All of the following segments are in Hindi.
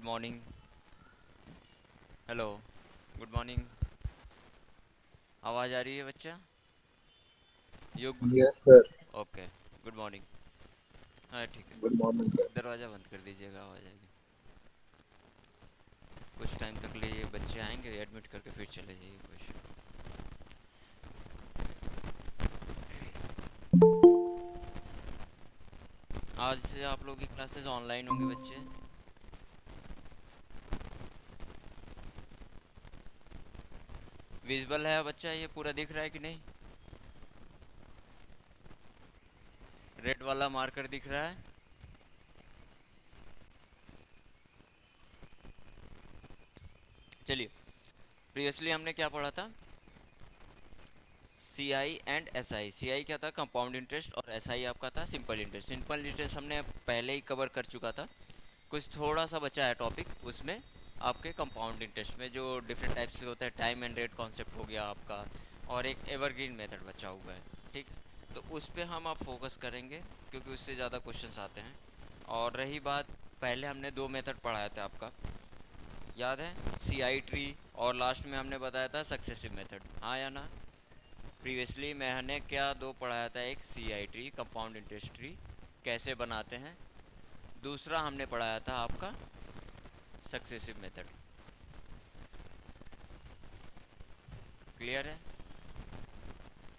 मॉर्निंग। हेलो। Good morning. आवाज़ आ रही है बच्चा? युग। Yes sir. Okay. Good morning. हाँ ठीक है। Good morning sir. दरवाज़ा बंद कर दीजिएगा, आवाज़ आएगी। कुछ टाइम तक लिए ये बच्चे आएंगे, एडमिट करके फिर चले जाइए कुछ। आज से आप लोगों की क्लासेस ऑनलाइन होंगी बच्चे। विजुअल है बच्चा, ये पूरा दिख रहा है कि नहीं? रेड वाला मार्कर दिख रहा है? चलिए, प्रीवियसली हमने क्या पढ़ा था? सी आई एंड एस आई। सी आई क्या था? Compound interest. और एस आई आपका था सिंपल इंटरेस्ट। सिंपल इंटरेस्ट हमने पहले ही कवर कर चुका था। कुछ थोड़ा सा बचा है टॉपिक उसमें। आपके कंपाउंड इंटरेस्ट में जो डिफरेंट टाइप्स के होते हैं, टाइम एंड रेट कॉन्सेप्ट हो गया आपका, और एक एवरग्रीन मेथड बचा हुआ है। ठीक है, तो उस पर हम आप फोकस करेंगे क्योंकि उससे ज़्यादा क्वेश्चंस आते हैं। और रही बात, पहले हमने दो मेथड पढ़ाया था आपका, याद है? सी आई ट्री, और लास्ट में हमने बताया था सक्सेसिव मेथड, हाँ या ना? प्रीवियसली मैंने क्या दो पढ़ाया था? एक C I tree, compound interest tree कैसे बनाते हैं। दूसरा हमने पढ़ाया था आपका सक्सेसिव मेथड। क्लियर है?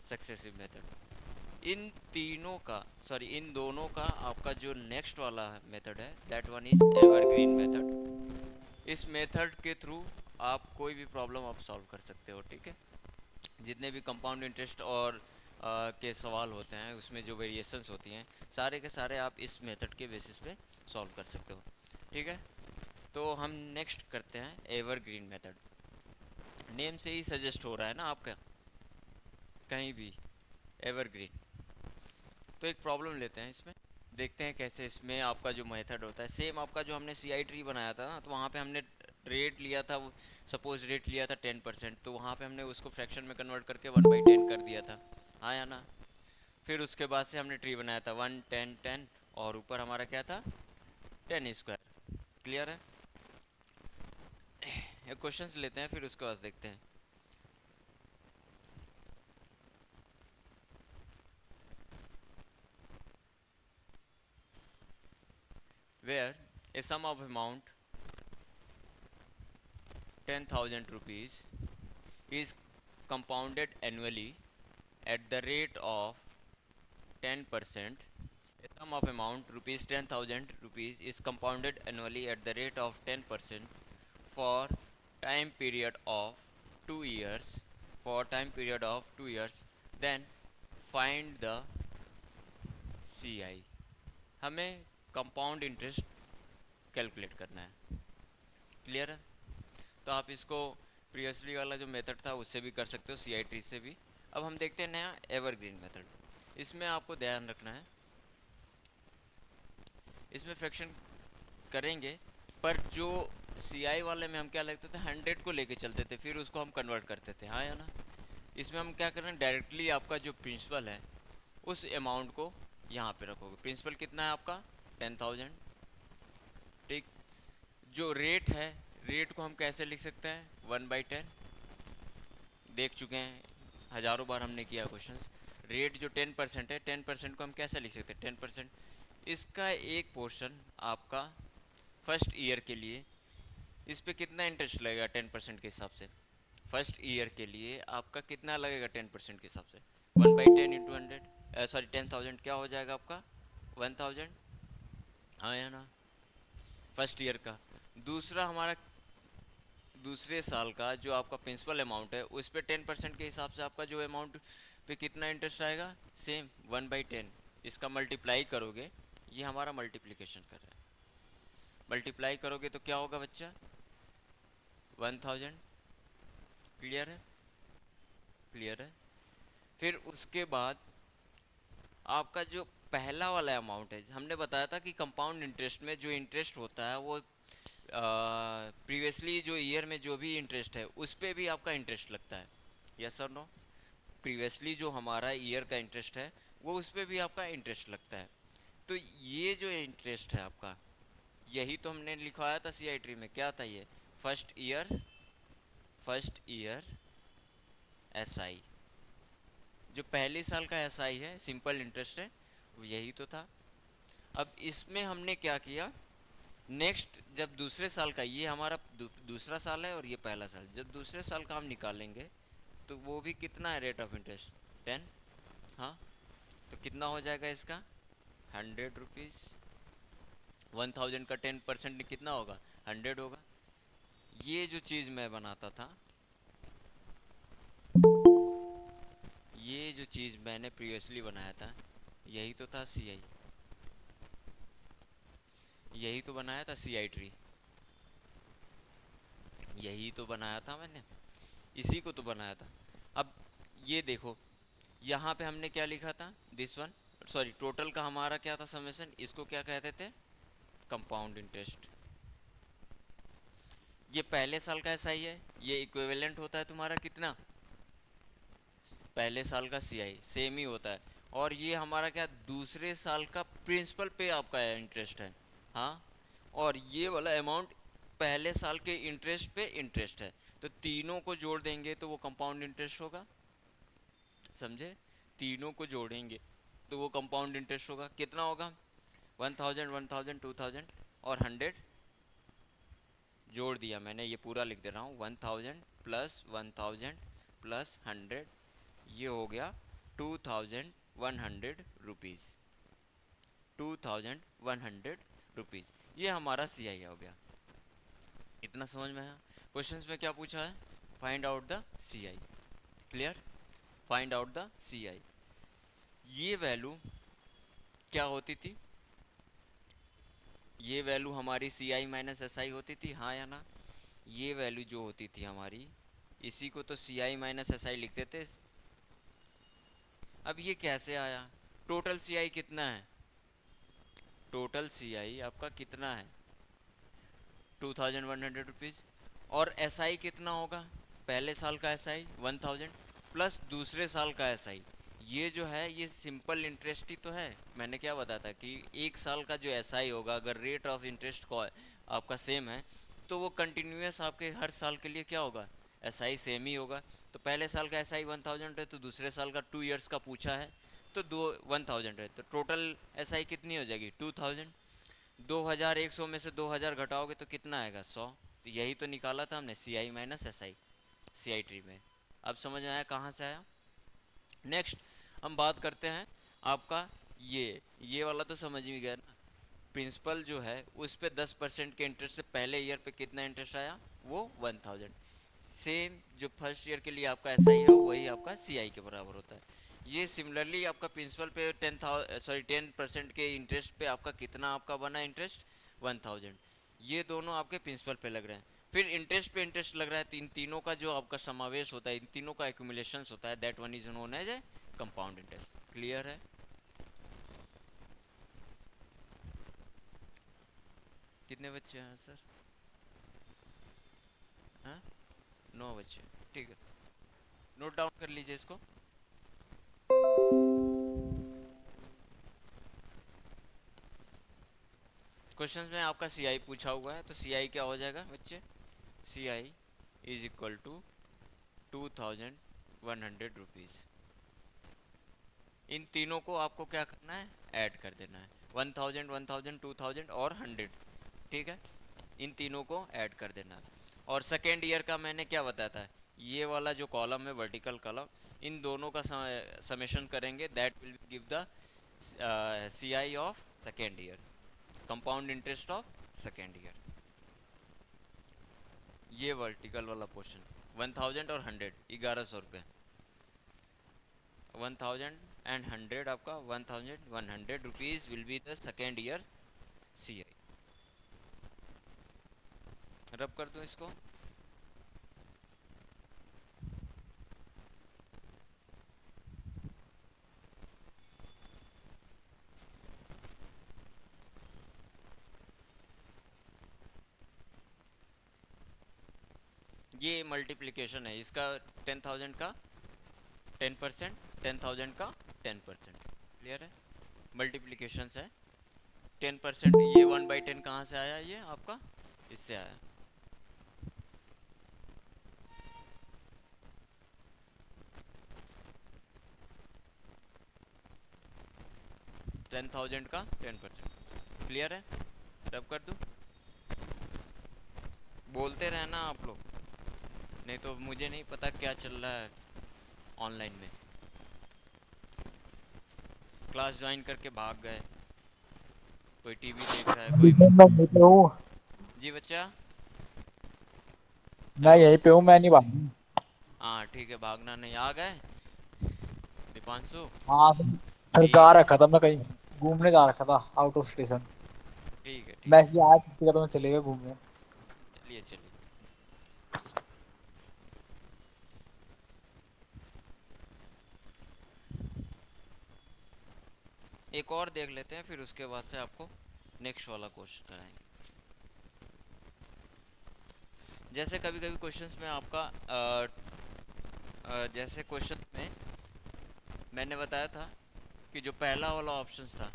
Successive method. इन तीनों का, सॉरी इन दोनों का आपका जो नेक्स्ट वाला मेथड है, that one is evergreen method. इस मेथड के थ्रू आप कोई भी प्रॉब्लम आप सॉल्व कर सकते हो। ठीक है, जितने भी कंपाउंड इंटरेस्ट और के सवाल होते हैं, उसमें जो वेरिएशंस होती हैं, सारे के सारे आप इस मेथड के बेसिस पे सॉल्व कर सकते हो। ठीक है, तो हम नेक्स्ट करते हैं एवरग्रीन मेथड। नेम से ही सजेस्ट हो रहा है ना आपका, कहीं भी एवरग्रीन। तो एक प्रॉब्लम लेते हैं इसमें, देखते हैं कैसे इसमें आपका जो मेथड होता है सेम आपका जो हमने सी आई ट्री बनाया था ना, तो वहाँ पे हमने रेट लिया था, सपोज रेट लिया था 10%, तो वहाँ पे हमने उसको फ्रैक्शन में कन्वर्ट करके 1/10 कर दिया था, हाँ या ना? फिर उसके बाद से हमने ट्री बनाया था 1 10 10, और ऊपर हमारा क्या था? 10 स्क्वायर। क्लियर है? एक क्वेश्चन लेते हैं फिर उसके बाद देखते हैं। Where a sum of amount 10,000 rupees is compounded annually at the rate of 10%. A sum of amount rupees 10,000 rupees is compounded annually at the rate of 10% for time period of 2 years. For time period of 2 years, then find the CI. हमें कंपाउंड इंटरेस्ट कैलकुलेट करना है। क्लियर है? तो आप इसको प्रीवियसली वाला जो मेथड था उससे भी कर सकते हो, सी आई ट्री से भी। अब हम देखते हैं नया एवरग्रीन मेथड। इसमें आपको ध्यान रखना है, इसमें फ्रैक्शन करेंगे, पर जो सी आई वाले में हम क्या लगते थे, 100 को लेके चलते थे, फिर उसको हम कन्वर्ट करते थे, हाँ या ना? इसमें हम क्या कर रहे हैं, डायरेक्टली आपका जो प्रिंसिपल है उस अमाउंट को यहाँ पे रखोगे। प्रिंसिपल कितना है आपका? 10,000। ठीक। जो रेट है, रेट को हम कैसे लिख सकते हैं? 1/10। देख चुके हैं, हज़ारों बार हमने किया क्वेश्चंस। रेट जो 10% है, 10% को हम कैसे लिख सकते हैं? 10%। इसका एक पोर्शन आपका फर्स्ट ईयर के लिए, इस पे कितना इंटरेस्ट लगेगा 10% के हिसाब से? फर्स्ट ईयर के लिए आपका कितना लगेगा 10% के हिसाब से? 1/10 × 100, सॉरी 10,000 क्या हो जाएगा आपका? 1,000, हाँ या ना? फर्स्ट ईयर का। दूसरा हमारा दूसरे साल का जो आपका प्रिंसिपल अमाउंट है, उस पर 10% के हिसाब से आपका जो अमाउंट पे कितना इंटरेस्ट आएगा? सेम 1/10। इसका मल्टीप्लाई करोगे, ये हमारा मल्टीप्लिकेशन कर रहा है, मल्टीप्लाई करोगे तो क्या होगा बच्चा? 1,000। क्लियर है? क्लियर है? फिर उसके बाद आपका जो पहला वाला अमाउंट है, हमने बताया था कि कंपाउंड इंटरेस्ट में जो इंटरेस्ट होता है वो प्रीवियसली जो ईयर में जो भी इंटरेस्ट है उस पर भी आपका इंटरेस्ट लगता है। यस और नो? प्रीवियसली जो हमारा ईयर का इंटरेस्ट है वो उस पर भी आपका इंटरेस्ट लगता है। तो ये जो इंटरेस्ट है आपका, यही तो हमने लिखवाया था सीआई ट्री में, क्या था ये? फर्स्ट ईयर एसआई, जो पहले साल का एसआई है, सिंपल इंटरेस्ट है, वो यही तो था। अब इसमें हमने क्या किया, नेक्स्ट जब दूसरे साल का, ये हमारा दूसरा साल है और ये पहला साल, जब दूसरे साल का हम निकालेंगे तो वो भी कितना है रेट ऑफ इंटरेस्ट, 10। हाँ, तो कितना हो जाएगा इसका, 100 रुपीज़। 1000 का 10% कितना होगा, 100 होगा। ये जो चीज़ मैं बनाता था, ये जो चीज़ मैंने प्रीवियसली बनाया था, यही तो था सीआई, यही तो बनाया था सीआई ट्री, यही तो बनाया था मैंने, इसी को तो बनाया था। अब ये देखो, यहाँ पे हमने क्या लिखा था, दिस वन, सॉरी टोटल का हमारा क्या था समेशन, इसको क्या कहते थे, कंपाउंड इंटरेस्ट। ये पहले साल का एसआई है, ये इक्विवेलेंट होता है तुम्हारा कितना, पहले साल का सीआई सेम ही होता है। और ये हमारा क्या, दूसरे साल का प्रिंसिपल पे आपका इंटरेस्ट है। हाँ, और ये वाला अमाउंट पहले साल के इंटरेस्ट पे इंटरेस्ट है, तो तीनों को जोड़ देंगे तो वो कंपाउंड इंटरेस्ट होगा, समझे? तीनों को जोड़ेंगे तो वो कंपाउंड इंटरेस्ट होगा, कितना होगा, 1000 1000 2000 और 100, जोड़ दिया मैंने, ये पूरा लिख दे रहा हूँ, 1000 प्लस 1000 प्लस 100, ये हो गया 2100 रुपीज़, 2100 रुपीज़, ये हमारा सीआई हो गया। इतना समझ में आया? क्वेश्चंस में क्या पूछा है, find out the CI, clear, find out the CI. ये वैल्यू क्या होती थी, ये वैल्यू हमारी सी आई माइनस एस आई होती थी, हाँ या ना? ये वैल्यू जो होती थी हमारी, इसी को तो सी आई माइनस एस आई लिखते थे। अब ये कैसे आया, टोटल सी आई कितना है, टोटल सी आई आपका कितना है, 2100 रुपीज़, और एस आई कितना होगा, पहले साल का एस आई 1000 प्लस दूसरे साल का एस आई, ये जो है ये सिंपल इंटरेस्ट ही तो है। मैंने क्या बताया था कि एक साल का जो एस आई होगा, अगर रेट ऑफ इंटरेस्ट को आपका सेम है, तो वो कंटिन्यूस आपके हर साल के लिए क्या होगा, एस आई सेम ही होगा। तो पहले साल का एस आई 1000 है, तो दूसरे साल का 2 ईयर्स का पूछा है, तो 1000 है, तो टोटल एस आई कितनी हो जाएगी, 2000। 2100 में से 2000 घटाओगे तो कितना आएगा, 100। तो यही तो निकाला था हमने, C I minus S I, C I tree में। अब समझ में आया कहाँ से आया? नेक्स्ट हम बात करते हैं आपका, ये वाला तो समझ में गया ना, प्रिंसिपल जो है उस पे 10% के इंटरेस्ट से पहले ईयर पे कितना इंटरेस्ट आया, वो 1000। सेम जो फर्स्ट ईयर के लिए आपका एस आई है वही आपका सी आई के बराबर होता है। ये सिमिलरली आपका प्रिंसिपल पे 10% के इंटरेस्ट पे आपका कितना आपका बना इंटरेस्ट, 1000। ये दोनों आपके प्रिंसिपल पे लग रहे हैं। फिर इंटरेस्ट पे इंटरेस्ट लग रहा है, तो इन तीनों का जो आपका समावेश होता है, इन तीनों का एक्यूमुलेशन होता है, that one is known as a compound interest. Clear है? कितने बच्चे हैं सर? हाँ, 9 बच्चे, ठीक है, नोट डाउन कर लीजिए इसको। क्वेश्चंस में आपका सी आई पूछा हुआ है, तो सी आई क्या हो जाएगा बच्चे, सी आई इज इक्वल टू 2100 रुपीज़। इन तीनों को आपको क्या करना है, ऐड कर देना है, 1000 1000 2000 और 100, ठीक है, इन तीनों को ऐड कर देना है। और सेकेंड ईयर का मैंने क्या बताया था, ये वाला जो कॉलम है वर्टिकल कॉलम, इन दोनों का समेशन करेंगे, that will give the C I of second year, compound interest of second year. ये वर्टिकल वाला पोर्शन 1000 और 100, 1100 रुपये, 1000 आपका 1100 rupees will be the second year C I. Rub कर दूँ इसको, ये मल्टीप्लिकेशन है इसका, 10,000 का 10%, 10,000 का 10%, क्लियर है? मल्टीप्लिकेशन है 10%, ये 1/10 कहाँ से आया, ये आपका इससे आया। 10,000 का 10%। क्लियर है? रब कर दूँ? बोलते रहना आप लोग, नहीं तो मुझे नहीं पता क्या चल रहा है ऑनलाइन में। क्लास ज्वाइन करके भाग गए, कोई टीवी देख रहा है, कोई। मैं यहीं पे हूँ। जी बच्चा। मैं हेलो। यहीं पे हूँ, मैं नहीं भागूँ। हाँ ठीक है, भागना नहीं, आ गए दीपांशु। हाँ, फिर जा ठीक है, रखा था मैं कहीं, घूमने जा रखा था आउट ऑफ स्टेशन। ठीक है, ठीक है। मैसेज आया छुट्टी का तो मैं चले गए घूमने। चलिए चलिए। एक और देख लेते हैं, फिर उसके बाद से आपको नेक्स्ट वाला क्वेश्चन कराएंगे। जैसे कभी कभी क्वेश्चंस में आपका जैसे क्वेश्चन में मैंने बताया था कि जो पहला वाला ऑप्शन था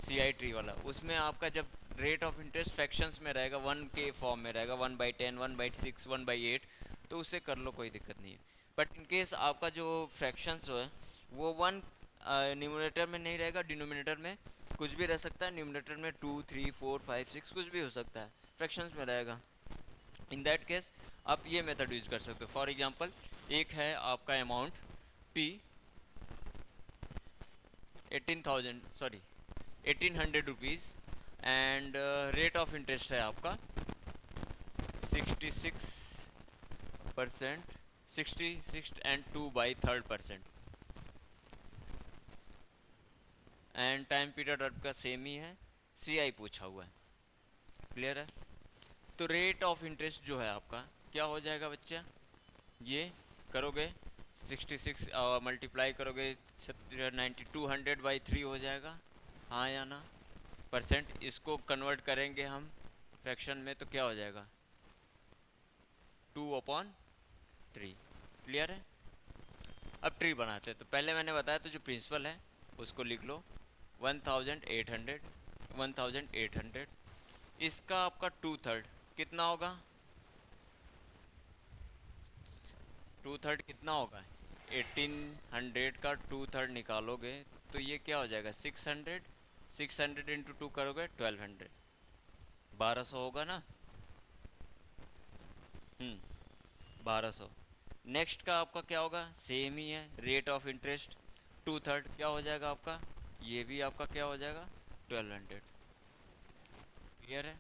सी आई ट्री वाला, उसमें आपका जब रेट ऑफ इंटरेस्ट फ्रैक्शंस में रहेगा, 1 के फॉर्म में रहेगा, 1/10, 1/6, 1/8, तो उससे कर लो, कोई दिक्कत नहीं है। बट इन केस आपका जो फ्रैक्शंस है वो वन न्यूमरेटर में नहीं रहेगा, डिनोमिनेटर में कुछ भी रह सकता है, न्यूमरेटर में 2, 3, 4, 5, 6 कुछ भी हो सकता है, फ्रैक्शंस में रहेगा। इन दैट केस आप ये मेथड यूज कर सकते हो। फॉर एग्जांपल, एक है आपका amount P 18,000, sorry 1,800 rupees, and rate of interest है आपका 66%, 66 एंड 2/3%, एंड टाइम पीरियड आपका सेम ही है, सी आई पूछा हुआ है। क्लियर है? तो रेट ऑफ इंटरेस्ट जो है आपका क्या हो जाएगा बच्चा, ये करोगे 66 मल्टीप्लाई करोगे 9200/3 हो जाएगा, हाँ या ना? परसेंट, इसको कन्वर्ट करेंगे हम फ्रैक्शन में तो क्या हो जाएगा, 2/3। क्लियर है? अब ट्री बनाते हैं, तो पहले मैंने बताया तो जो प्रिंसिपल है उसको लिख लो 1,800, 1,800, इसका आपका 2/3 कितना होगा, 2/3 कितना होगा, 1,800 का 2/3 निकालोगे तो ये क्या हो जाएगा, 600, 600 इंटू 2 करोगे 1,200, 1,200 होगा ना। 1,200। नेक्स्ट का आपका क्या होगा, सेम ही है, रेट ऑफ इंटरेस्ट 2/3 क्या हो जाएगा आपका, ये भी आपका क्या हो जाएगा, 1,200। क्लियर है?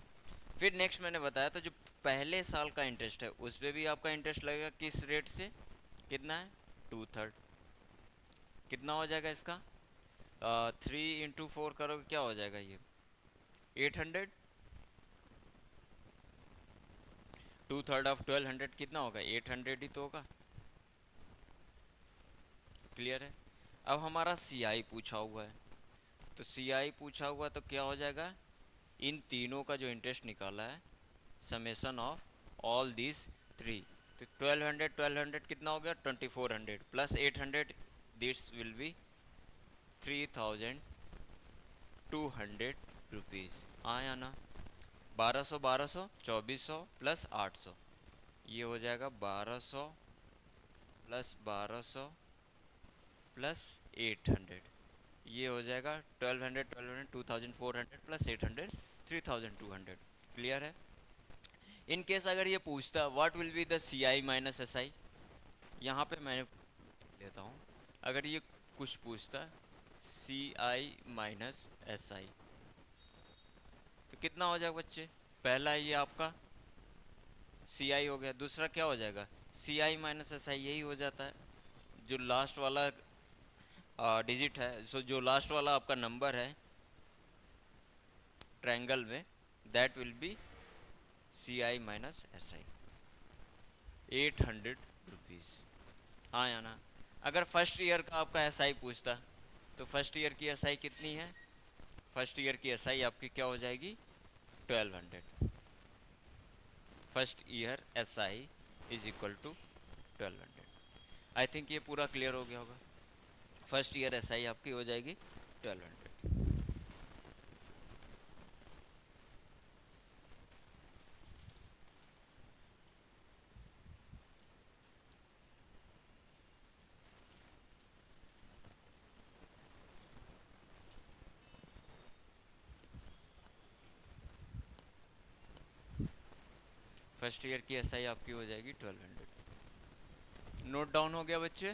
फिर नेक्स्ट मैंने बताया था जो पहले साल का इंटरेस्ट है उस पर भी आपका इंटरेस्ट लगेगा, किस रेट से, कितना है, 2/3। कितना हो जाएगा इसका, 3 इंटू 4 करोगे क्या हो जाएगा ये, 800। 2/3 ऑफ 1,200 कितना होगा, 800 ही तो होगा। क्लियर है? अब हमारा सी आई पूछा हुआ है, तो सी आई पूछा हुआ तो क्या हो जाएगा, इन तीनों का जो इंटरेस्ट निकाला है, summation of all this three, तो 1,200, 1,200 कितना हो गया, 2,400 plus 800, this will be 3,200 rupees, हाँ या ना? 1,200, 1,200, 2,400 प्लस 800, ये हो जाएगा 1,200 प्लस 1,200 प्लस 800, ये हो जाएगा 1,200, 1,200, 2,400 प्लस 800, 3,200। क्लियर है? इन केस अगर ये पूछता what will be the C I minus S I, यहाँ पे मैं लेता हूँ, अगर ये कुछ पूछता सी आई माइनस एस आई तो कितना हो जाएगा बच्चे, पहला ये आपका सी आई हो गया, दूसरा क्या हो जाएगा, सी आई माइनस एस आई, यही हो जाता है जो लास्ट वाला डिजिट है, सो जो लास्ट वाला आपका नंबर है ट्रायंगल में, that will be C I minus S I, 800 rupees, हाँ या ना? अगर फर्स्ट ईयर का आपका एस आई पूछता तो फर्स्ट ईयर की एस आई कितनी है, फर्स्ट ईयर की एस आई आपकी क्या हो जाएगी, 1,200। First year S I is equal to 1,200। I think ये पूरा क्लियर हो गया होगा। फर्स्ट ईयर एस आई आपकी हो जाएगी 1,200। फर्स्ट ईयर की एसआई आपकी हो जाएगी 1200। नोट डाउन हो गया बच्चे?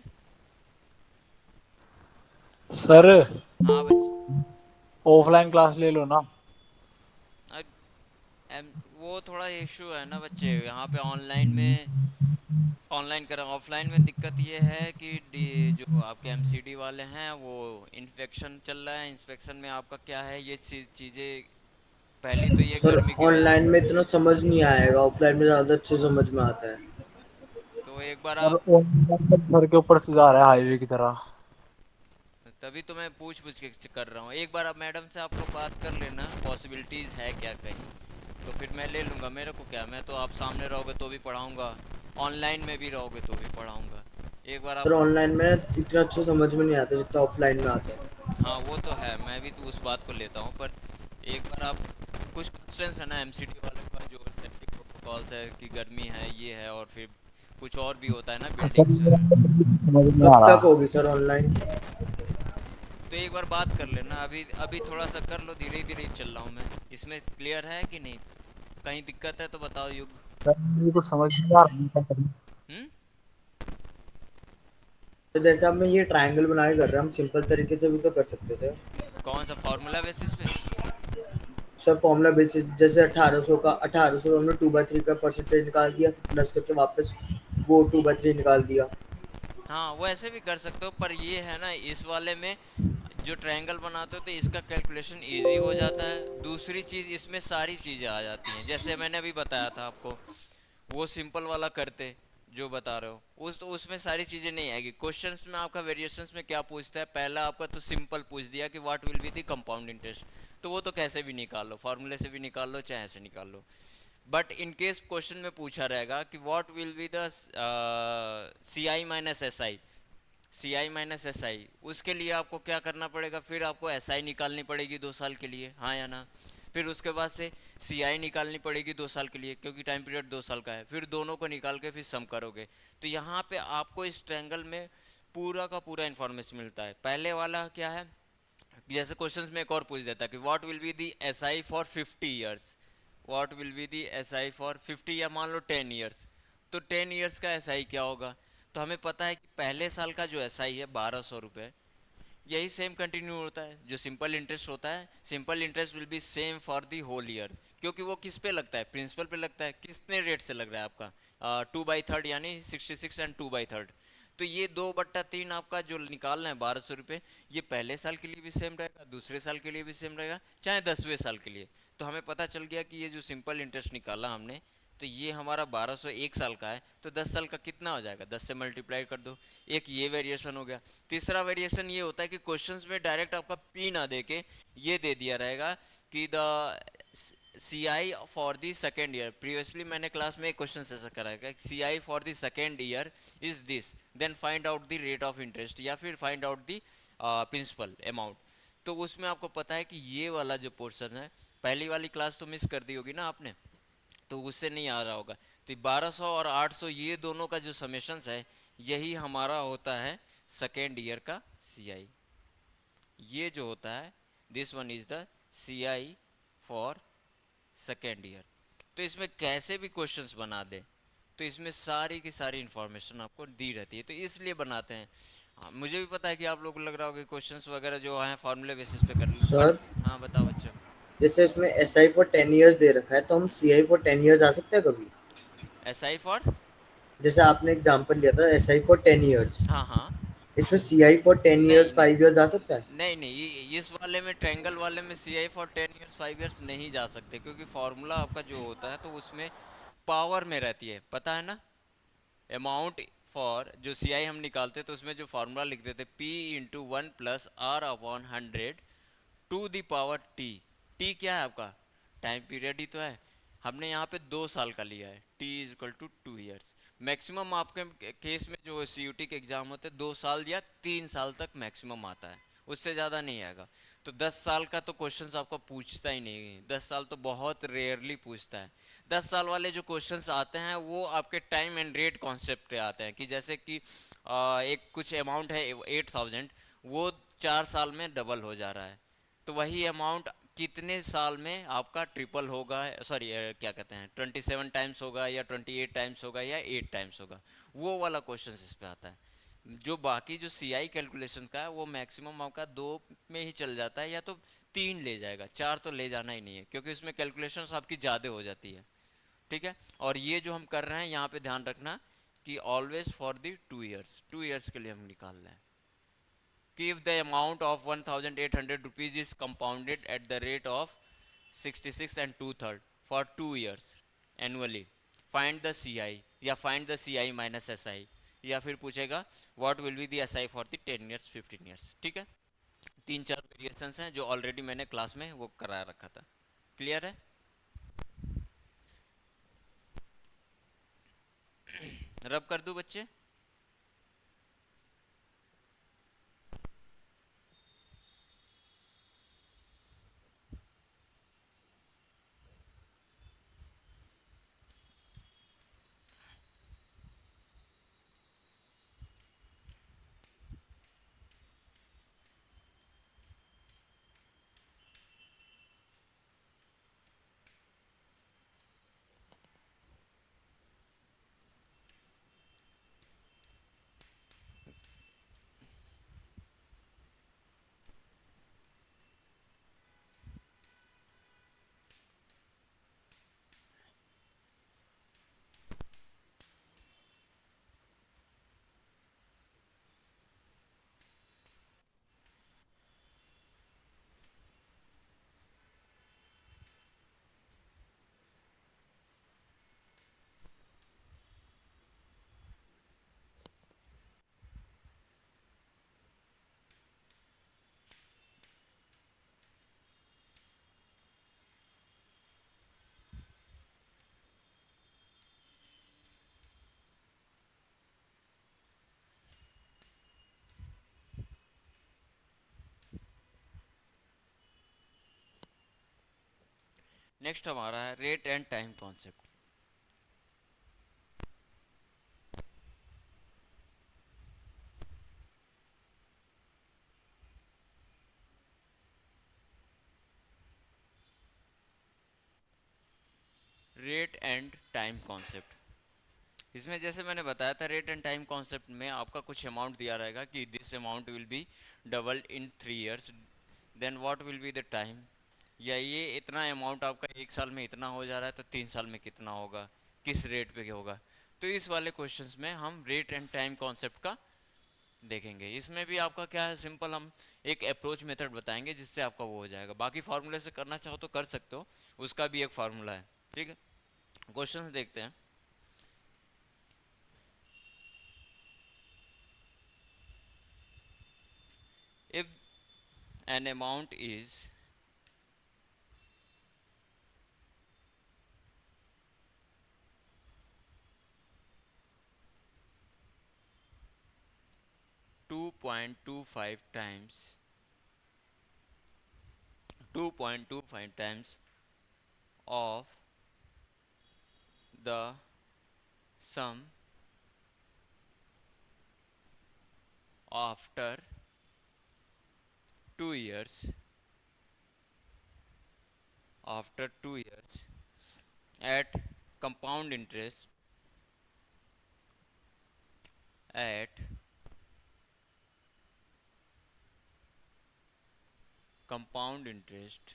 सर हाँ बच्चे। ऑफलाइन क्लास ले लो ना। अब वो थोड़ा इशू है ना बच्चे, यहाँ पे ऑनलाइन में ऑनलाइन करें, ऑफलाइन में दिक्कत ये है कि जो आपके एमसीडी वाले हैं वो इन्फेक्शन चल रहा है, इंस्पेक्शन में आपका क्या है ये चीज़ें। पहली तो ये सर गर्मी की वजह से। ऑनलाइन में इतना समझ नहीं आएगा, ऑफलाइन में ज्यादा अच्छे समझ में आता है। तो एक बार सर आप, ऑनलाइन घर के ऊपर से जा रहा है हाईवे की तरह। तभी तो मैं पूछ पूछ के कर रहा हूँ, एक बार आप मैडम से आप लोग बात कर लेना पॉसिबिलिटीज़ है क्या कहीं, तो फिर मैं ले लूँगा। मेरे को क्या, मैं तो आप सामने रहोगे तो भी पढ़ाऊँगा, ऑनलाइन में भी रहोगे तो भी पढ़ाऊँगा। एक बार सर आप, ऑनलाइन में इतना अच्छे समझ में नहीं आता जितना ऑफलाइन में आता है। हाँ वो तो है, मैं भी तो उस बात को लेता हूँ, पर एक बार आप, कुछ क्वेश्चंस है ना एमसीडी वाले का जो सेफ्टी प्रोटोकॉल्स है कि गर्मी है ये है, और फिर कुछ और भी होता है ना सर बिल्डिंग्स। मेरा समझ नहीं आ कब तक रहा। होगी सर ऑनलाइन? तो एक बार बात कर लेना, अभी अभी थोड़ा सा कर लो, धीरे धीरे चल रहा हूँ मैं। इसमें क्लियर है कि नहीं, कहीं दिक्कत है तो बताओ युग। सर मेरे को समझ नहीं आ रहा क्या करूं। हम्म। तो जैसे हम ये ट्रायंगल बना के कर रहे हैं, हम सिंपल तरीके से भी तो कर सकते थे। कौन सा फार्मूला बेसिस पे? सर फॉर्मूला बेसिस जैसे 1800 का 1800 हमने 2/3 का परसेंटेज निकाल दिया, फिर प्लस करके वापस वो 2/3 निकाल दिया। हाँ वो ऐसे भी कर सकते हो, पर ये है ना इस वाले में जो ट्रायंगल बनाते हो तो इसका कैलकुलेशन इजी हो जाता है। दूसरी चीज़ इसमें सारी चीज़ें आ जाती हैं, जैसे मैंने अभी बताया था आपको, वो सिंपल वाला करते जो बता रहे हो, उस तो उसमें सारी चीज़ें नहीं आएगी। क्वेश्चंस में आपका वेरिएशंस में क्या पूछता है, पहला आपका तो सिंपल पूछ दिया कि what will be the compound interest, तो वो तो कैसे भी निकाल लो, फार्मूले से भी निकाल लो चाहे ऐसे निकाल लो। बट इन केस क्वेश्चन में पूछा रहेगा कि what will be the C I minus S I, C I minus S I, उसके लिए आपको क्या करना पड़ेगा, फिर आपको एस आई निकालनी पड़ेगी 2 साल के लिए, हाँ या ना। फिर उसके बाद से सी आई निकालनी पड़ेगी 2 साल के लिए, क्योंकि टाइम पीरियड 2 साल का है, फिर दोनों को निकाल के फिर सम करोगे। तो यहाँ पे आपको इस ट्रायंगल में पूरा का पूरा इन्फॉर्मेशन मिलता है। पहले वाला क्या है, जैसे क्वेश्चंस में एक और पूछ देता है कि what will be the S I for 50 years, what will be the S I for 50 या मान लो 10 ईयर्स, तो 10 ईयर्स का एस आई क्या होगा। तो हमें पता है कि पहले साल का जो एस आई है 1200 रुपये, यही सेम कंटिन्यू होता है जो सिंपल इंटरेस्ट होता है। Simple interest will be same for the whole year, क्योंकि वो किस पे लगता है, प्रिंसिपल पे लगता है। कितने रेट से लग रहा है आपका, 2/3 यानी 66 एंड 2/3। तो ये 2/3 आपका जो निकालना है 1200 रुपये, ये पहले साल के लिए भी सेम रहेगा, दूसरे साल के लिए भी सेम रहेगा, चाहे 10वें साल के लिए। तो हमें पता चल गया कि ये जो सिंपल इंटरेस्ट निकाला हमने, तो ये हमारा 1200 1 साल का है, तो 10 साल का कितना हो जाएगा, 10 से मल्टीप्लाई कर दो। एक ये वेरिएशन हो गया। तीसरा वेरिएशन ये होता है कि क्वेश्चंस में डायरेक्ट आपका पी ना दे के ये दे दिया रहेगा कि the C I for the second year, previously मैंने क्लास में एक क्वेश्चन ऐसा करा है, C I for the second year is this, then find out the rate of interest, या फिर find out the principal amount. तो उसमें आपको पता है कि ये वाला जो पोर्शन है, पहली वाली क्लास तो मिस कर दी होगी ना आपने, तो उससे नहीं आ रहा होगा। तो 1200 और 800 ये दोनों का जो समेशंस है, यही हमारा होता है सेकेंड ईयर का सी आई। ये जो होता है, this one is the C I for second year. तो इसमें कैसे भी क्वेश्चंस बना दे, तो इसमें सारी की सारी इंफॉर्मेशन आपको दी रहती है, तो इसलिए बनाते हैं। हाँ, मुझे भी पता है कि आप लोग को लग रहा होगा क्वेश्चंस वगैरह जो हैं फार्मूले बेसिस पे कर लो, बट सर हाँ बताओ बच्चा। जैसे इसमें S I for 10 years they रखा है, तो हम सी आई फॉर 10 ईयर्स आ सकते हैं कभी? एस आई फॉर, जैसे आपने एग्जाम्पल लिया था एस आई फॉर 10 ईयर्स, हाँ हाँ, इसमें सी आई फॉर टेन नहीं ईयर्स नहीं 5 ईयर्स आ सकता है? नहीं नहीं, इस वाले में ट्रायंगल वाले में सी आई फॉर 10 ईयर्स 5 ईयर्स नहीं जा सकते, क्योंकि फार्मूला आपका जो होता है तो उसमें पावर में रहती है, पता है ना। अमाउंट फॉर जो सी आई हम निकालते तो उसमें जो फार्मूला लिख देते P into 1 + R/100 to the power T. T क्या है आपका, टाइम पीरियड ही तो है। हमने यहाँ पे 2 साल का लिया है, T is equal to 2 years. Maximum आपके केस में जो सी यू टी के एग्जाम होते हैं 2 साल या 3 साल तक मैक्सिमम आता है, उससे ज़्यादा नहीं आएगा। तो 10 साल का तो क्वेश्चंस आपका पूछता ही नहीं, 10 साल तो बहुत रेयरली पूछता है। 10 साल वाले जो क्वेश्चंस आते हैं वो आपके टाइम एंड रेट कॉन्सेप्ट पे आते हैं, कि जैसे कि एक कुछ अमाउंट है 8000, वो 4 साल में डबल हो जा रहा है, तो वही अमाउंट कितने साल में आपका ट्रिपल होगा, सॉरी क्या कहते हैं 27 टाइम्स होगा या 28 टाइम्स होगा या 8 टाइम्स होगा, वो वाला क्वेश्चन इस पे आता है। जो बाकी जो सी आई कैलकुलेशन का है वो मैक्सिमम आपका 2 में ही चल जाता है, या तो 3 ले जाएगा, 4 तो ले जाना ही नहीं है क्योंकि उसमें कैलकुलेशंस आपकी ज़्यादा हो जाती है। ठीक है, और ये जो हम कर रहे हैं यहाँ पे ध्यान रखना कि always for the 2 years, 2 years के लिए हम निकाल रहे हैं कि if the amount of 1800 rupees is compounded at the rate of 66 and 2/3 for 2 years annually, find the CI या find the CI minus SI, या फिर पूछेगा what will be the SI for the 10 years 15 years। ठीक है, 3-4 वेरिएशंस हैं जो ऑलरेडी मैंने क्लास में वो करा रखा था। क्लियर है? रब कर दूं बच्चे? नेक्स्ट हमारा है rate and time concept. Rate and time concept, इसमें जैसे मैंने बताया था रेट एंड टाइम कॉन्सेप्ट में आपका कुछ अमाउंट दिया रहेगा कि this amount will be doubled in 3 years, then what will be the time, या ये इतना अमाउंट आपका 1 साल में इतना हो जा रहा है तो 3 साल में कितना होगा, किस रेट पे होगा। तो इस वाले क्वेश्चंस में हम रेट एंड टाइम कॉन्सेप्ट का देखेंगे। इसमें भी आपका क्या है, सिंपल हम एक अप्रोच मेथड बताएंगे जिससे आपका वो हो जाएगा। बाकी फार्मूले से करना चाहो तो कर सकते हो, उसका भी एक फार्मूला है। ठीक है, क्वेश्चंस देखते हैं। If an amount is 2.25 times 2.25 times of the sum after 2 years, at compound interest at compound interest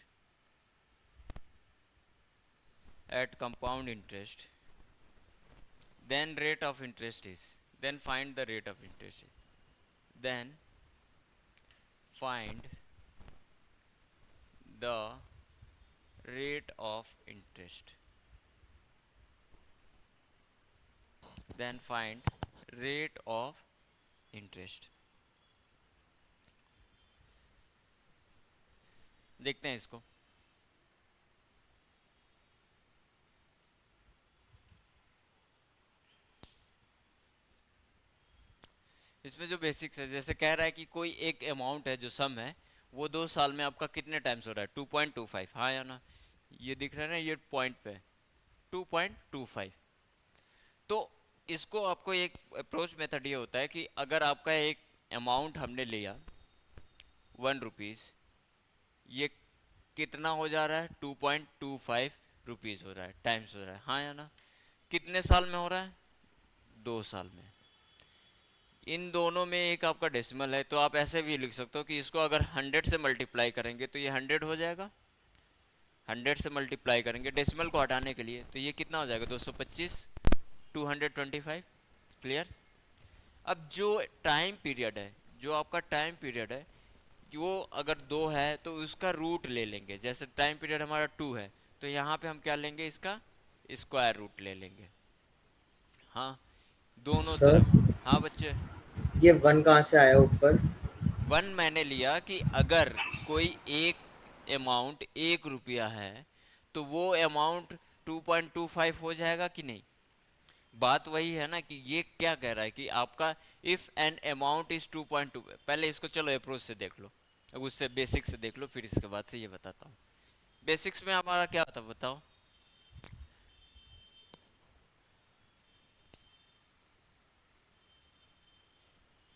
then rate of interest is, then find the rate of interest, then find the rate of interest, then find rate of interest। देखते हैं इसको। इसमें जो बेसिक्स है, जैसे कह रहा है कि कोई एक अमाउंट है जो सम है वो 2 साल में आपका कितने टाइम्स हो रहा है, 2.25, हाँ या ना, ये दिख रहा है ना ये पॉइंट पे 2.25। तो इसको आपको एक अप्रोच मेथड ये होता है कि अगर आपका एक अमाउंट हमने लिया 1 रुपीज़, ये कितना हो जा रहा है, 2.25 रुपीज़ हो रहा है, टाइम्स हो रहा है, हाँ या ना। कितने साल में हो रहा है, 2 साल में। इन दोनों में एक आपका डेसिमल है, तो आप ऐसे भी लिख सकते हो कि इसको अगर 100 से मल्टीप्लाई करेंगे तो ये 100 हो जाएगा। 100 से मल्टीप्लाई करेंगे डेसिमल को हटाने के लिए, तो ये कितना हो जाएगा, 225, 225। क्लियर। अब जो टाइम पीरियड है, जो आपका टाइम पीरियड है कि वो अगर 2 है तो उसका रूट ले लेंगे। जैसे टाइम पीरियड हमारा 2 है तो यहाँ पे हम क्या लेंगे, इसका स्क्वायर रूट ले लेंगे। हाँ, दोनों सर तरफ। हाँ बच्चे। ये 1 कहाँ से आया ऊपर? 1 मैंने लिया कि अगर कोई एक अमाउंट 1 रुपया है तो वो अमाउंट 2.25 हो जाएगा कि नहीं। बात वही है ना कि ये क्या कह रहा है कि आपका इफ एन अमाउंट इज 2.2। पहले इसको चलो अप्रोच से देख लो, अब उससे बेसिक से देख लो, फिर इसके बाद से ये बताता हूँ। बेसिक्स में हमारा क्या था बताओ।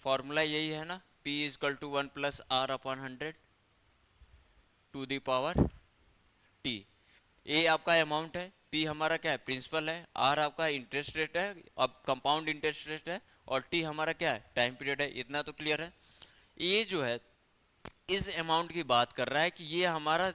फॉर्मूला यही है ना, P is equal to 1 plus R upon 100 to the power T. A आपका अमाउंट है, पी हमारा क्या है, प्रिंसिपल है, आर आपका इंटरेस्ट रेट है, अब कंपाउंड इंटरेस्ट रेट है, और टी हमारा क्या है, टाइम पीरियड है। इतना तो क्लियर है। ये जो है इस अमाउंट की बात कर रहा है कि ये हमारा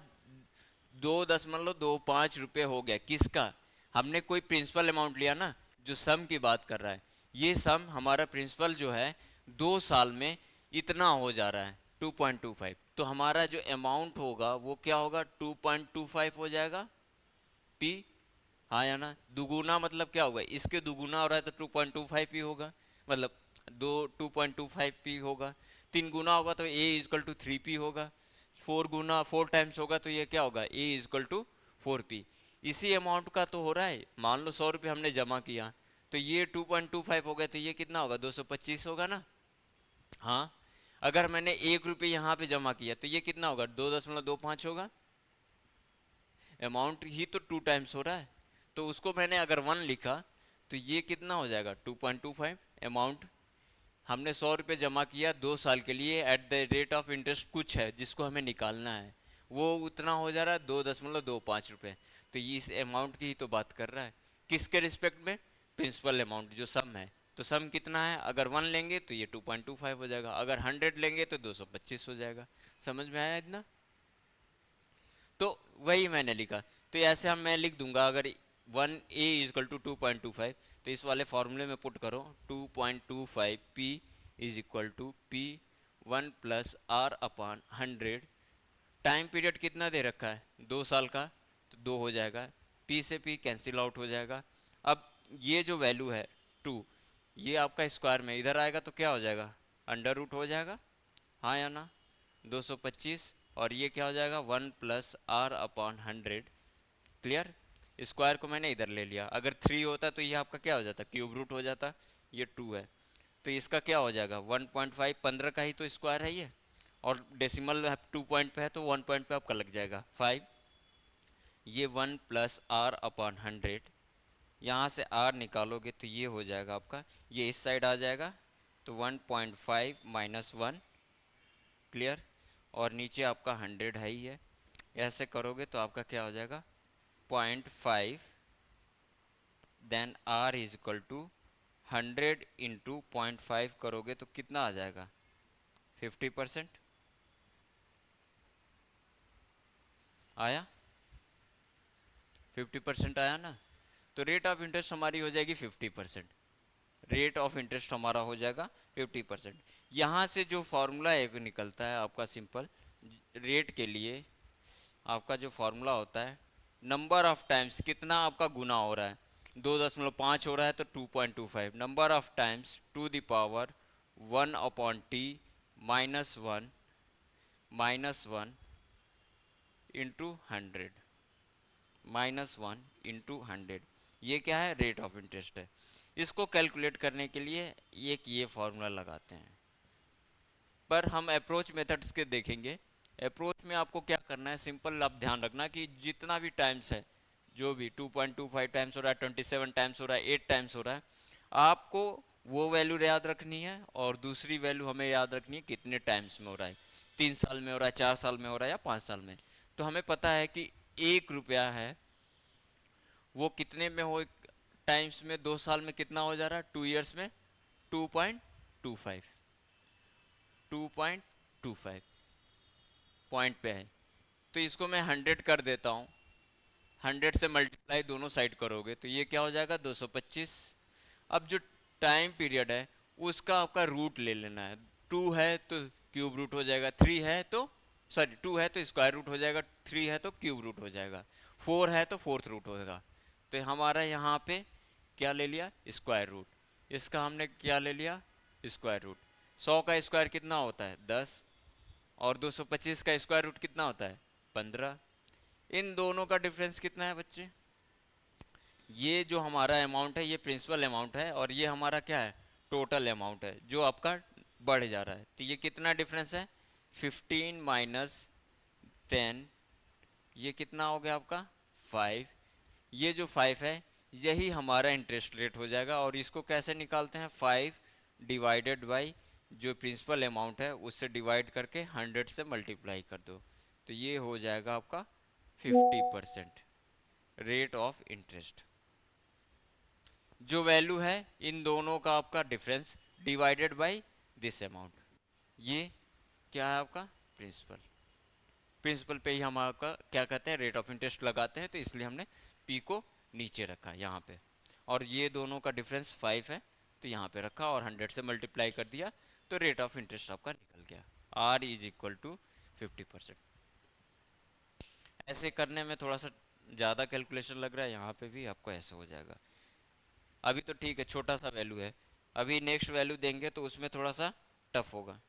2.25 रुपये हो गया। किसका, हमने कोई प्रिंसिपल अमाउंट लिया ना, जो सम की बात कर रहा है। ये सम हमारा प्रिंसिपल जो है 2 साल में इतना हो जा रहा है 2.25। तो हमारा जो अमाउंट होगा वो क्या होगा, 2.25 हो जाएगा पी। हाँ या ना। दुगुना मतलब क्या होगा, इसके दुगुना हो रहा है तो 2.25 पी होगा, मतलब 2.25 पी होगा। 3 गुना होगा तो ए इजकल टू 3 पी होगा। 4 टाइम्स होगा तो ये क्या होगा, ए इजकल टू 4 पी। इसी अमाउंट का तो हो रहा है। मान लो 100 रुपये हमने जमा किया तो ये 2.25 हो गया, तो ये कितना होगा, 225 होगा ना। हाँ, अगर मैंने 1 रुपये यहाँ पे जमा किया तो ये कितना होगा, 2.25 होगा। अमाउंट ही तो 2 टाइम्स हो रहा है, तो उसको मैंने अगर 1 लिखा तो ये कितना हो जाएगा, 2.25। अमाउंट हमने 100 रुपये जमा किया 2 साल के लिए, at the rate of interest कुछ है जिसको हमें निकालना है, वो उतना हो जा रहा है 2.25 रुपये। तो ये इस अमाउंट की ही तो बात कर रहा है। किसके रिस्पेक्ट में, प्रिंसिपल अमाउंट जो सम है। तो सम कितना है, अगर 1 लेंगे तो ये 2.25 हो जाएगा, अगर 100 लेंगे तो 225 हो जाएगा। समझ में आया इतना। तो वही मैंने लिखा। तो ऐसे हम मैं लिख दूंगा, अगर 1a इजकल टू 2.25 तो इस वाले फॉर्मूले में पुट करो 2.25 p is equal to p 1 plus R upon 100। Time period कितना दे रखा है, 2 साल का, तो 2 हो जाएगा। p से p कैंसिल आउट हो जाएगा। अब ये जो वैल्यू है 2, ये आपका स्क्वायर में इधर आएगा तो क्या हो जाएगा, अंडर रूट हो जाएगा। हाँ या ना, 225, और ये क्या हो जाएगा, 1 plus R upon 100। Clear. Square को मैंने इधर ले लिया। अगर 3 होता तो ये आपका क्या हो जाता, क्यूब रूट हो जाता। ये 2 है तो इसका क्या हो जाएगा, 1.5, 15 का ही तो स्क्वायर है ये, और डेसिमल 2 पॉइंट पे है तो 1 पॉइंट पे आपका लग जाएगा 5। ये 1 प्लस आर अपॉन 100, यहाँ से आर निकालोगे तो ये हो जाएगा आपका, ये इस साइड आ जाएगा तो 1.5 माइनस 1। क्लियर। और नीचे आपका 100 है ही है। ऐसे करोगे तो आपका क्या हो जाएगा, 0.5, then R is equal to 100 into 0.5 करोगे तो कितना आ जाएगा, 50%। आया, 50% आया ना। तो रेट ऑफ इंटरेस्ट हमारी हो जाएगी 50%। रेट ऑफ इंटरेस्ट हमारा हो जाएगा 50%। यहाँ से जो फार्मूला एक निकलता है आपका सिंपल रेट के लिए, आपका जो फार्मूला होता है नंबर ऑफ टाइम्स, कितना आपका गुना हो रहा है, 2.5 हो रहा है तो 2.25, number of times to the power 1 upon T minus 1 into 100, -1 × 100। ये क्या है, रेट ऑफ इंटरेस्ट है। इसको कैलकुलेट करने के लिए एक ये फार्मूला लगाते हैं, पर हम अप्रोच मेथड्स के देखेंगे। अप्रोच में आपको क्या करना है, सिंपल आप ध्यान रखना कि जितना भी टाइम्स है, जो भी 2.25 टाइम्स हो रहा है, 27 टाइम्स हो रहा है, 8 टाइम्स हो रहा है, आपको वो वैल्यू याद रखनी है, और दूसरी वैल्यू हमें याद रखनी है कितने टाइम्स में हो रहा है, 3 साल में हो रहा है, 4 साल में हो रहा है या 5 साल में। तो हमें पता है कि 1 रुपया है वो कितने में हो टाइम्स में, 2 साल में कितना हो जा रहा है, 2 ईयर्स में 2.25, 2.25 पॉइंट पे है। तो इसको मैं 100 कर देता हूँ, 100 से मल्टीप्लाई दोनों साइड करोगे तो ये क्या हो जाएगा 225। अब जो टाइम पीरियड है उसका आपका रूट ले लेना है। 2 है तो क्यूब रूट हो जाएगा, 3 है तो सॉरी 2 है तो स्क्वायर रूट हो जाएगा, 3 है तो क्यूब रूट हो जाएगा, 4 है तो फोर्थ रूट होगा। तो हमारा यहाँ पे क्या ले लिया, स्क्वायर रूट। इसका हमने क्या ले लिया, स्क्वायर रूट। 100 का स्क्वायर कितना होता है 10, और 225 का स्क्वायर रूट कितना होता है 15। इन दोनों का डिफरेंस कितना है बच्चे, ये जो हमारा अमाउंट है ये प्रिंसिपल अमाउंट है, और ये हमारा क्या है टोटल अमाउंट है जो आपका बढ़ जा रहा है। तो ये कितना डिफरेंस है 15 माइनस 10, ये कितना हो गया आपका 5। ये जो 5 है यही हमारा इंटरेस्ट रेट हो जाएगा, और इसको कैसे निकालते हैं, 5 डिवाइडेड बाई जो प्रिंसिपल अमाउंट है उससे डिवाइड करके 100 से मल्टीप्लाई कर दो, तो ये हो जाएगा आपका 50% रेट ऑफ इंटरेस्ट। जो वैल्यू है इन दोनों का आपका difference divided by this amount, ये क्या है आपका प्रिंसिपल। प्रिंसिपल पे ही हम आपका क्या कहते हैं रेट ऑफ इंटरेस्ट लगाते हैं, तो इसलिए हमने पी को नीचे रखा यहाँ पे, और ये दोनों का डिफरेंस 5 है तो यहाँ पे रखा और 100 से मल्टीप्लाई कर दिया, तो रेट ऑफ इंटरेस्ट आपका निकल गया R इज इक्वल टू 50%। ऐसे करने में थोड़ा सा ज़्यादा कैलकुलेशन लग रहा है, यहाँ पे भी आपको ऐसे हो जाएगा। अभी तो ठीक है छोटा सा वैल्यू है, अभी नेक्स्ट वैल्यू देंगे तो उसमें थोड़ा सा टफ होगा।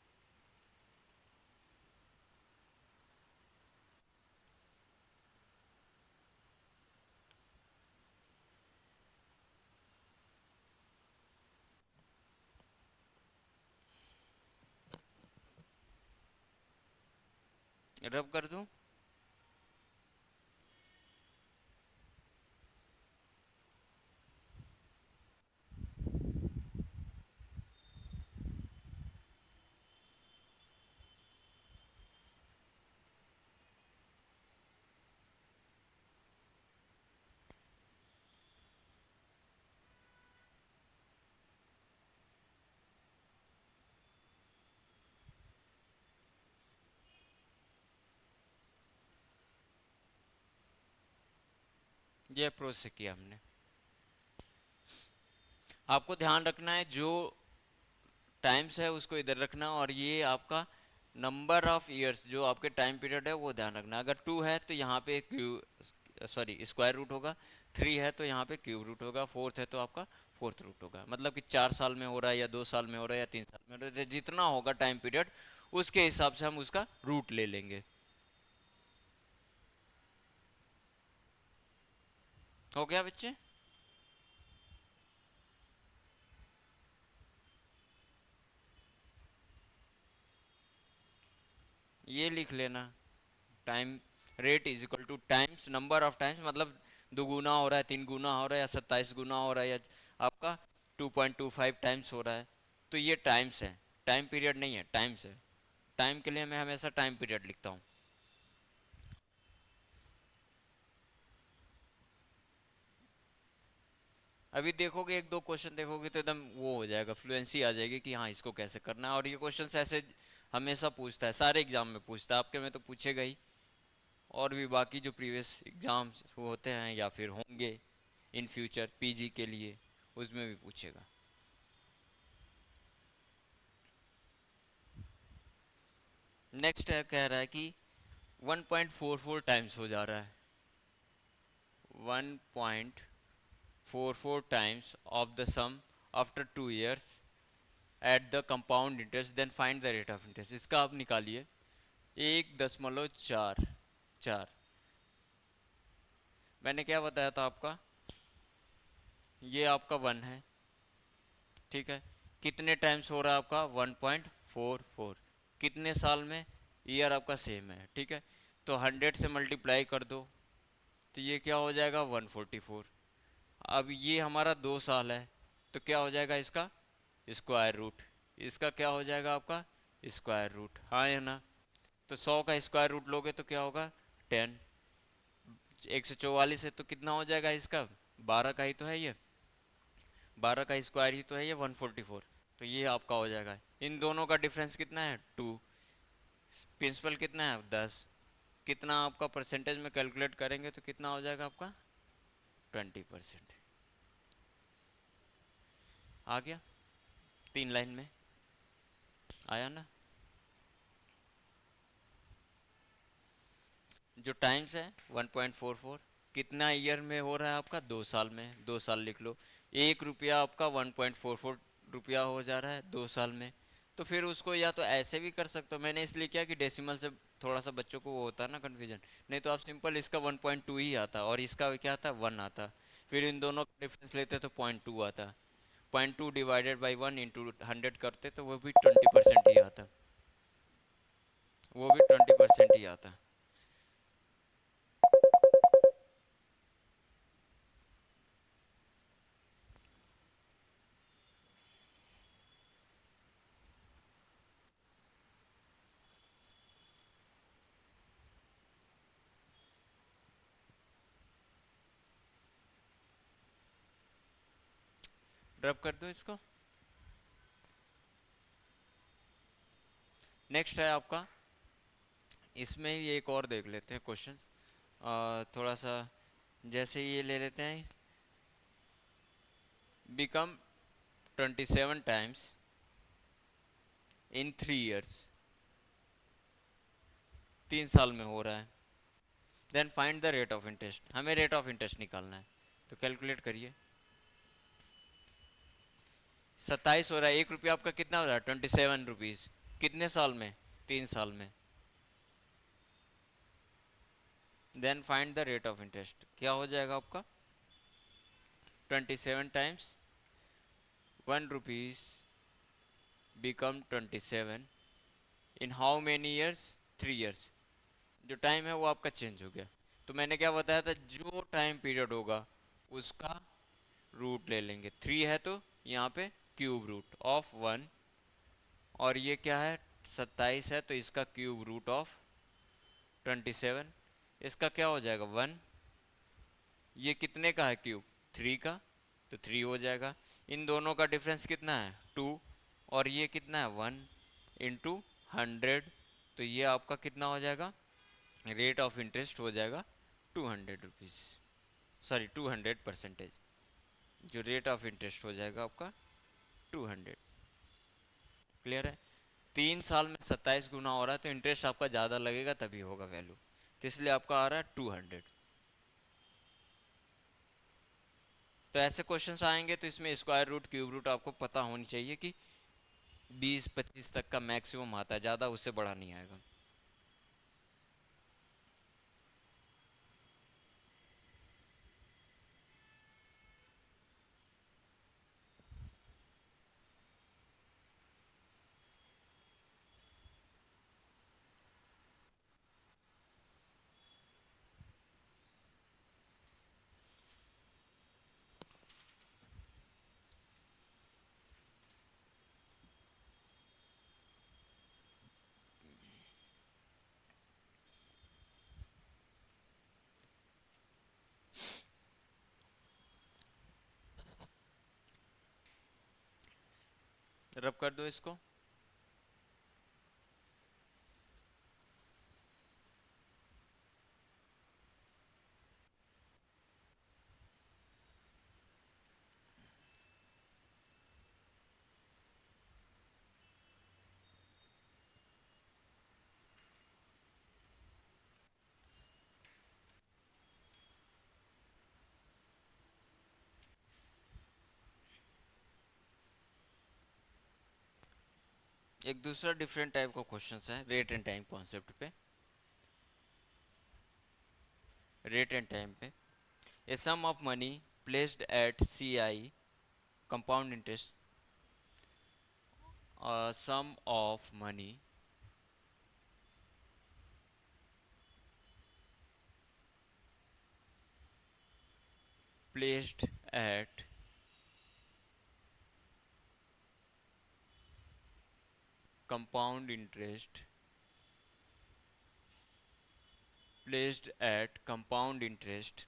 रब कर दूं, ये अप्रोच से किया हमने। आपको ध्यान रखना है जो टाइम्स है उसको इधर रखना, और ये आपका नंबर ऑफ ईयर्स जो आपके टाइम पीरियड है वो ध्यान रखना। अगर 2 है तो यहाँ पे स्क्वायर रूट होगा, 3 है तो यहाँ पे क्यूब रूट होगा, 4 है तो आपका फोर्थ रूट होगा। मतलब कि 4 साल में हो रहा है या 2 साल में हो रहा है या 3 साल में हो रहा है, तो जितना होगा टाइम पीरियड उसके हिसाब से हम उसका रूट ले लेंगे। हो गया बच्चे, ये लिख लेना, time rate is equal two times number of times, मतलब 2 गुना हो रहा है, 3 गुना हो रहा है या 27 गुना हो रहा है या आपका 2.25 टाइम्स हो रहा है, तो ये टाइम्स है, टाइम पीरियड नहीं है, टाइम्स है। टाइम के लिए मैं हमेशा टाइम पीरियड लिखता हूँ। अभी देखोगे 1-2 क्वेश्चन देखोगे तो एकदम वो हो जाएगा, फ्लुएंसी आ जाएगी कि हाँ इसको कैसे करना है। और ये क्वेश्चन ऐसे हमेशा पूछता है, सारे एग्जाम में पूछता है, आपके में तो पूछेगा ही, और भी बाकी जो प्रीवियस एग्ज़ाम्स होते हैं या फिर होंगे इन फ्यूचर पीजी के लिए उसमें भी पूछेगा। नेक्स्ट है, कह रहा है कि 1.44 टाइम्स हो जा रहा है, 1.44 times of the sum after 2 years at the compound interest then find the rate of interest. इसका आप निकालिए 1.44। मैंने क्या बताया था आपका, ये आपका 1 है, ठीक है, कितने टाइम्स हो रहा है आपका 1.44, कितने साल में, ईयर आपका सेम है, ठीक है, तो 100 से मल्टीप्लाई कर दो तो ये क्या हो जाएगा 144। अब ये हमारा 2 साल है तो क्या हो जाएगा इसका स्क्वायर रूट, इसका क्या हो जाएगा आपका स्क्वायर रूट, हाँ है ना। तो 100 का स्क्वायर रूट लोगे तो क्या होगा 10, 144 है तो कितना हो जाएगा इसका, 12 का ही तो है ये, 12 का स्क्वायर ही तो है ये 144, तो ये आपका हो जाएगा। इन दोनों का डिफरेंस कितना है 2, प्रिंसिपल कितना है 10, कितना आपका परसेंटेज में कैलकुलेट करेंगे तो कितना हो जाएगा आपका 20%। आ गया 3 लाइन में, आया ना। जो टाइम्स है 1.44, कितना ईयर में हो रहा है आपका, 2 साल में, 2 साल लिख लो। 1 रुपया आपका 1.44 रुपया हो जा रहा है 2 साल में, तो फिर उसको या तो ऐसे भी कर सकते हो, मैंने इसलिए किया कि डेसिमल से थोड़ा सा बच्चों को वो होता है ना कन्फ्यूजन, नहीं तो आप सिंपल इसका 1.2 ही आता और इसका क्या आता 1 आता, फिर इन दोनों का डिफरेंस लेते तो 0.2 आता, 0.2 डिवाइडेड बाई 1 इंटू 100 करते तो वो भी 20% ही आता, वो भी 20% ही आता। ड्रॉप कर दो इसको। नेक्स्ट है आपका, इसमें ही एक और देख लेते हैं क्वेश्चंस, थोड़ा सा, जैसे ये ले लेते हैं, बिकम 27 टाइम्स इन 3 years, 3 साल में हो रहा है, then find the rate of interest, हमें रेट ऑफ इंटरेस्ट निकालना है, तो कैलकुलेट करिए। 27 हो रहा है, 1 रुपया आपका कितना हो रहा है 27 रुपीज़, कितने साल में, 3 साल में, then find the rate of interest, क्या हो जाएगा आपका 27 टाइम्स 1 रुपीज़ बिकम 27 इन हाउ मैनी ईयर्स, 3 years, जो टाइम है वो आपका चेंज हो गया, तो मैंने क्या बताया था, जो टाइम पीरियड होगा उसका रूट ले लेंगे, 3 है तो यहाँ पे क्यूब रूट ऑफ 1, और ये क्या है 27 है तो इसका क्यूब रूट ऑफ 27, इसका क्या हो जाएगा 1, ये कितने का है क्यूब 3 का, तो 3 हो जाएगा, इन दोनों का डिफरेंस कितना है 2, और ये कितना है 1 इंटू 100, तो ये आपका कितना हो जाएगा, रेट ऑफ इंटरेस्ट हो जाएगा 200 रुपीज़, सॉरी 200%, जो रेट ऑफ इंटरेस्ट हो जाएगा आपका 200। क्लियर है, 3 साल में 27 गुना हो रहा है तो इंटरेस्ट आपका ज़्यादा लगेगा तभी होगा वैल्यू, तो इसलिए आपका आ रहा है 200। तो ऐसे क्वेश्चंस आएंगे तो इसमें स्क्वायर रूट क्यूब रूट आपको पता होनी चाहिए कि 20-25 तक का मैक्सिमम आता है, ज़्यादा उससे बड़ा नहीं आएगा। रब कर दो इसको। एक दूसरा डिफरेंट टाइप का क्वेश्चन है रेट एंड टाइम कॉन्सेप्ट पे, रेट एंड टाइम पे, a sum of money placed at CI compound interest, sum of money placed at compound interest placed at compound interest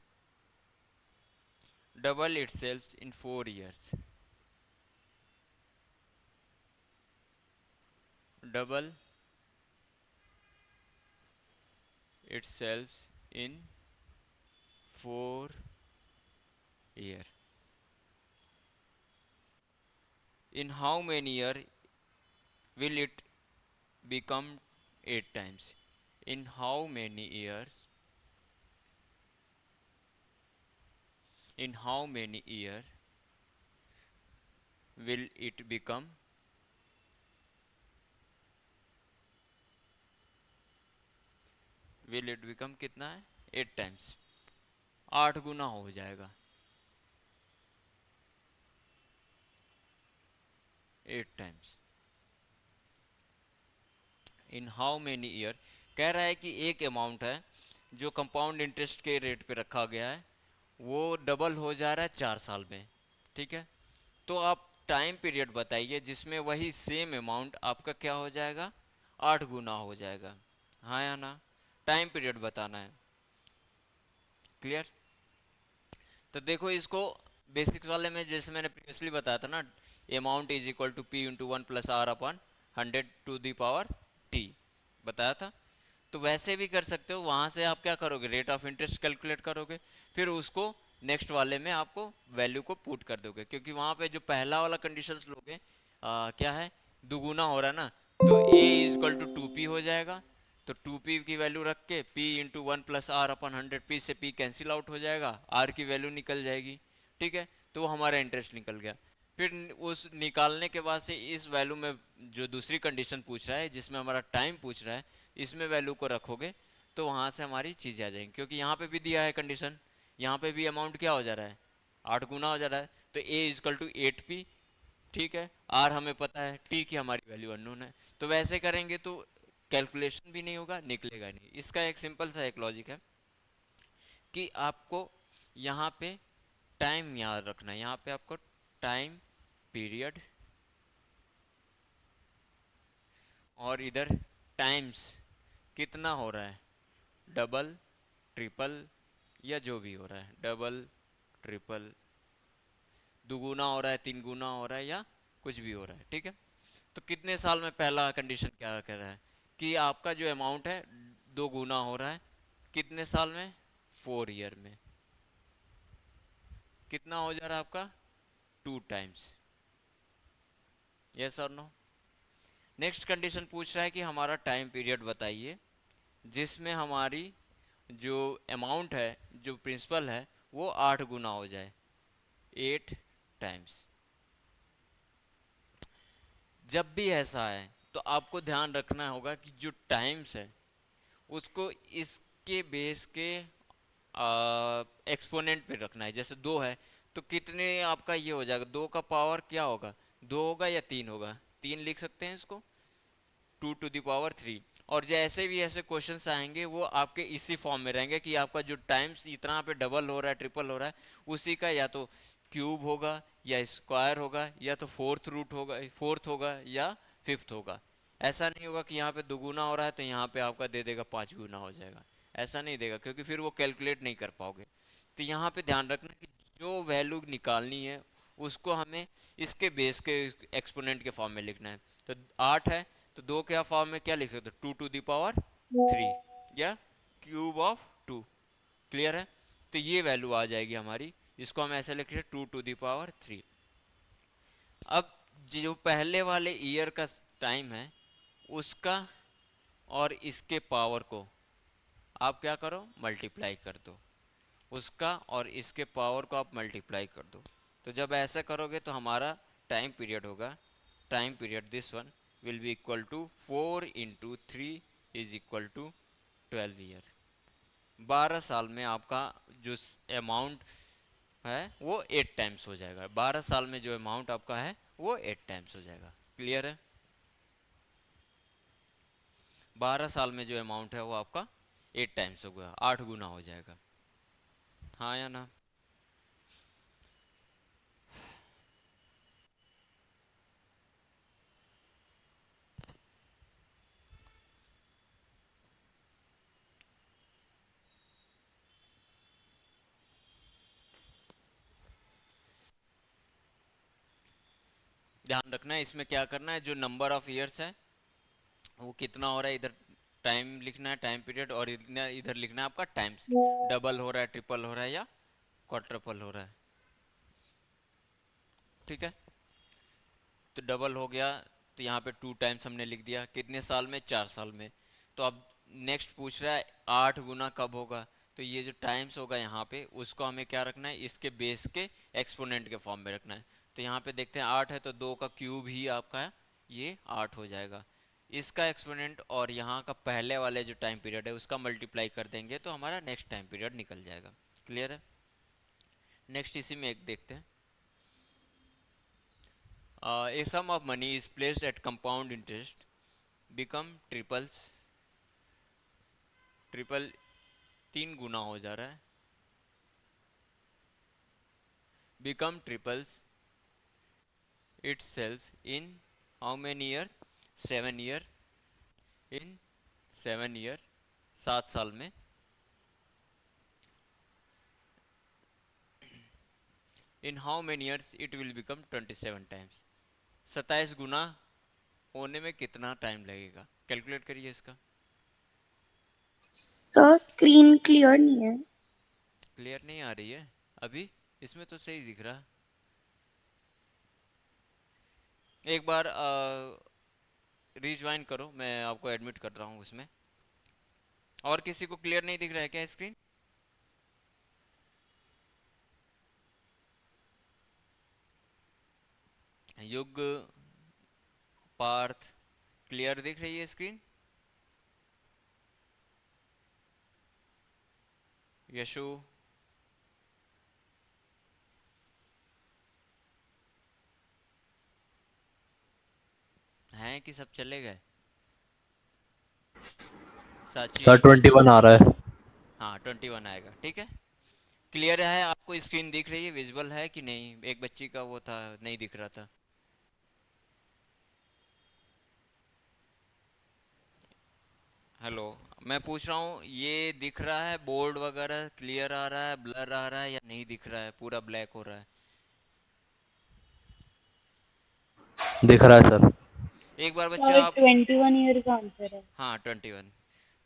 double itself in 4 years. Double itself in 4 years. In how many years will it become 8 times? In how many years? In how many years will it become कितना है? 8 टाइम्स, 8 गुना हो जाएगा, 8 times. In how many year, कह रहा है कि एक अमाउंट है जो कंपाउंड इंटरेस्ट के रेट पे रखा गया है, वो डबल हो जा रहा है 4 साल में, ठीक है। तो आप टाइम पीरियड बताइए जिसमें वही सेम अमाउंट आपका क्या हो जाएगा, 8 गुना हो जाएगा, हाँ या ना। टाइम पीरियड बताना है, क्लियर। तो देखो इसको बेसिक्स वाले में जैसे मैंने प्रीवियसली बताया था ना, amount is equal to P into 1+r/100 बताया था। तो वैसे भी कर सकते हो, वहाँ से आप क्या करोगे, रेट ऑफ इंटरेस्ट कैलकुलेट करोगे, फिर उसको नेक्स्ट वाले में आपको वैल्यू को पुट कर दोगे, क्योंकि वहाँ पे जो पहला वाला कंडीशंस लोगे क्या है, दुगुना हो रहा है ना, तो a is equal to 2p हो जाएगा। तो 2p की वैल्यू रख के p इंटू 1+r/100, p से p कैंसिल आउट हो जाएगा, r की वैल्यू निकल जाएगी, ठीक है। तो वो हमारा इंटरेस्ट निकल गया। फिर उस निकालने के बाद से इस वैल्यू में जो दूसरी कंडीशन पूछ रहा है, जिसमें हमारा टाइम पूछ रहा है, इसमें वैल्यू को रखोगे तो वहाँ से हमारी चीज़ें आ जाएंगी, क्योंकि यहाँ पे भी दिया है कंडीशन, यहाँ पे भी अमाउंट क्या हो जा रहा है, 8 गुना हो जा रहा है। तो a इजकल टू 8p, ठीक है। r हमें पता है, t की हमारी वैल्यू अननोन है। तो वैसे करेंगे तो कैलकुलेशन भी नहीं होगा, निकलेगा नहीं। इसका एक सिंपल सा एक लॉजिक है कि आपको यहाँ पे टाइम याद रखना है, यहाँ पे आपको टाइम पीरियड और इधर टाइम्स कितना हो रहा है, डबल ट्रिपल या जो भी हो रहा है, डबल ट्रिपल, दुगुना हो रहा है, 3 गुना हो रहा है, या कुछ भी हो रहा है, ठीक है। तो कितने साल में, पहला कंडीशन क्या कह रहा है कि आपका जो अमाउंट है 2 गुना हो रहा है, कितने साल में, 4 ईयर में। कितना हो जा रहा है आपका, 2 टाइम्स, यस और नो। नेक्स्ट कंडीशन पूछ रहा है कि हमारा टाइम पीरियड बताइए जिसमें हमारी जो अमाउंट है, जो प्रिंसिपल है, वो 8 गुना हो जाए, 8 टाइम्स। जब भी ऐसा है तो आपको ध्यान रखना होगा कि जो टाइम्स है उसको इसके बेस के एक्सपोनेंट पे रखना है। जैसे 2 है तो कितने आपका ये हो जाएगा, 2 का पावर क्या होगा, 2 होगा या 3 होगा, 3 लिख सकते हैं इसको, 2⁻³ और जैसे भी ऐसे क्वेश्चंस आएंगे वो आपके इसी फॉर्म में रहेंगे कि आपका जो टाइम्स इतना पे डबल हो रहा है, ट्रिपल हो रहा है, उसी का या तो क्यूब होगा या स्क्वायर होगा या तो फोर्थ होगा या फिफ्थ होगा। ऐसा नहीं होगा कि यहाँ पे दुगुना हो रहा है तो यहाँ पे आपका दे देगा 5 गुना हो जाएगा, ऐसा नहीं देगा, क्योंकि फिर वो कैलकुलेट नहीं कर पाओगे। तो यहाँ पे ध्यान रखना कि जो वैल्यू निकालनी है उसको हमें इसके बेस के एक्सपोनेंट के फॉर्म में लिखना है। तो 8 है तो 2 के फॉर्म में क्या लिख सकते हो, 2⁻³ या क्यूब ऑफ 2, क्लियर है। तो ये वैल्यू आ जाएगी हमारी, इसको हम ऐसे लिख रहे हैं 2⁻³। अब जो पहले वाले ईयर का टाइम है उसका और इसके पावर को आप क्या करो, मल्टीप्लाई कर दो, उसका और इसके पावर को आप मल्टीप्लाई कर दो। तो जब ऐसा करोगे तो हमारा टाइम पीरियड होगा, time period this one will be equal to 4 into 3 is equal to 12 year. 12 साल में आपका जो अमाउंट है वो 8 टाइम्स हो जाएगा, 12 साल में जो अमाउंट आपका है वो 8 टाइम्स हो जाएगा, क्लियर है। 12 साल में जो अमाउंट है वो आपका 8 टाइम्स हो गया, 8 गुना हो जाएगा, हाँ या ना। ध्यान रखना है इसमें क्या करना है, जो नंबर ऑफ ईयर्स है वो कितना हो रहा है, इधर टाइम लिखना है, टाइम पीरियड, और इधर लिखना है आपका टाइम्स, डबल हो रहा है, ट्रिपल हो रहा है या क्वाड्रपल हो रहा है। ठीक है, तो डबल हो गया, तो यहाँ पे 2 टाइम्स हमने लिख दिया, कितने साल में, 4 साल में। तो अब नेक्स्ट पूछ रहा है 8 गुना कब होगा, तो ये जो टाइम्स होगा यहाँ पे उसको हमें क्या रखना है, इसके बेस के एक्सपोनेंट के फॉर्म में रखना है। तो यहाँ पे देखते हैं 8 है तो 2 का क्यूब ही आपका है, ये 8 हो जाएगा। इसका एक्सपोनेंट और यहाँ का पहले वाले जो टाइम पीरियड है उसका मल्टीप्लाई कर देंगे तो हमारा नेक्स्ट टाइम पीरियड निकल जाएगा। क्लियर है। नेक्स्ट इसी में एक देखते हैं। A sum of money is placed at compound interest become triple 3 गुना हो जा रहा है, become triples itself in how many years, 7 year, in 7 year, 7 साल में। in how many years it will become 27 times, 27 गुना होने में कितना टाइम लगेगा, कैलकुलेट करिए इसका। सर स्क्रीन क्लियर नहीं है। क्लियर नहीं आ रही है अभी, इसमें तो सही दिख रहा। एक बार रिज्वाइन करो, मैं आपको एडमिट कर रहा हूँ उसमें। और किसी को क्लियर नहीं दिख रहा है क्या स्क्रीन? युग, पार्थ, क्लियर दिख रही है स्क्रीन? यशु, हैं कि सब चले गए? साची, सर 21 आ रहा है। हाँ 21 आएगा, ठीक है। क्लियर है, आपको स्क्रीन दिख रही है, विजुअल है कि नहीं? एक बच्ची का वो था, नहीं दिख रहा था। हेलो, मैं पूछ रहा हूँ ये दिख रहा है बोर्ड वगैरह, क्लियर आ रहा है, ब्लर आ रहा है या नहीं दिख रहा है, पूरा ब्लैक हो रहा है? दिख रहा है सर। एक बार बच्चे सर आप, 21 ईयर का आंसर है। हाँ 21।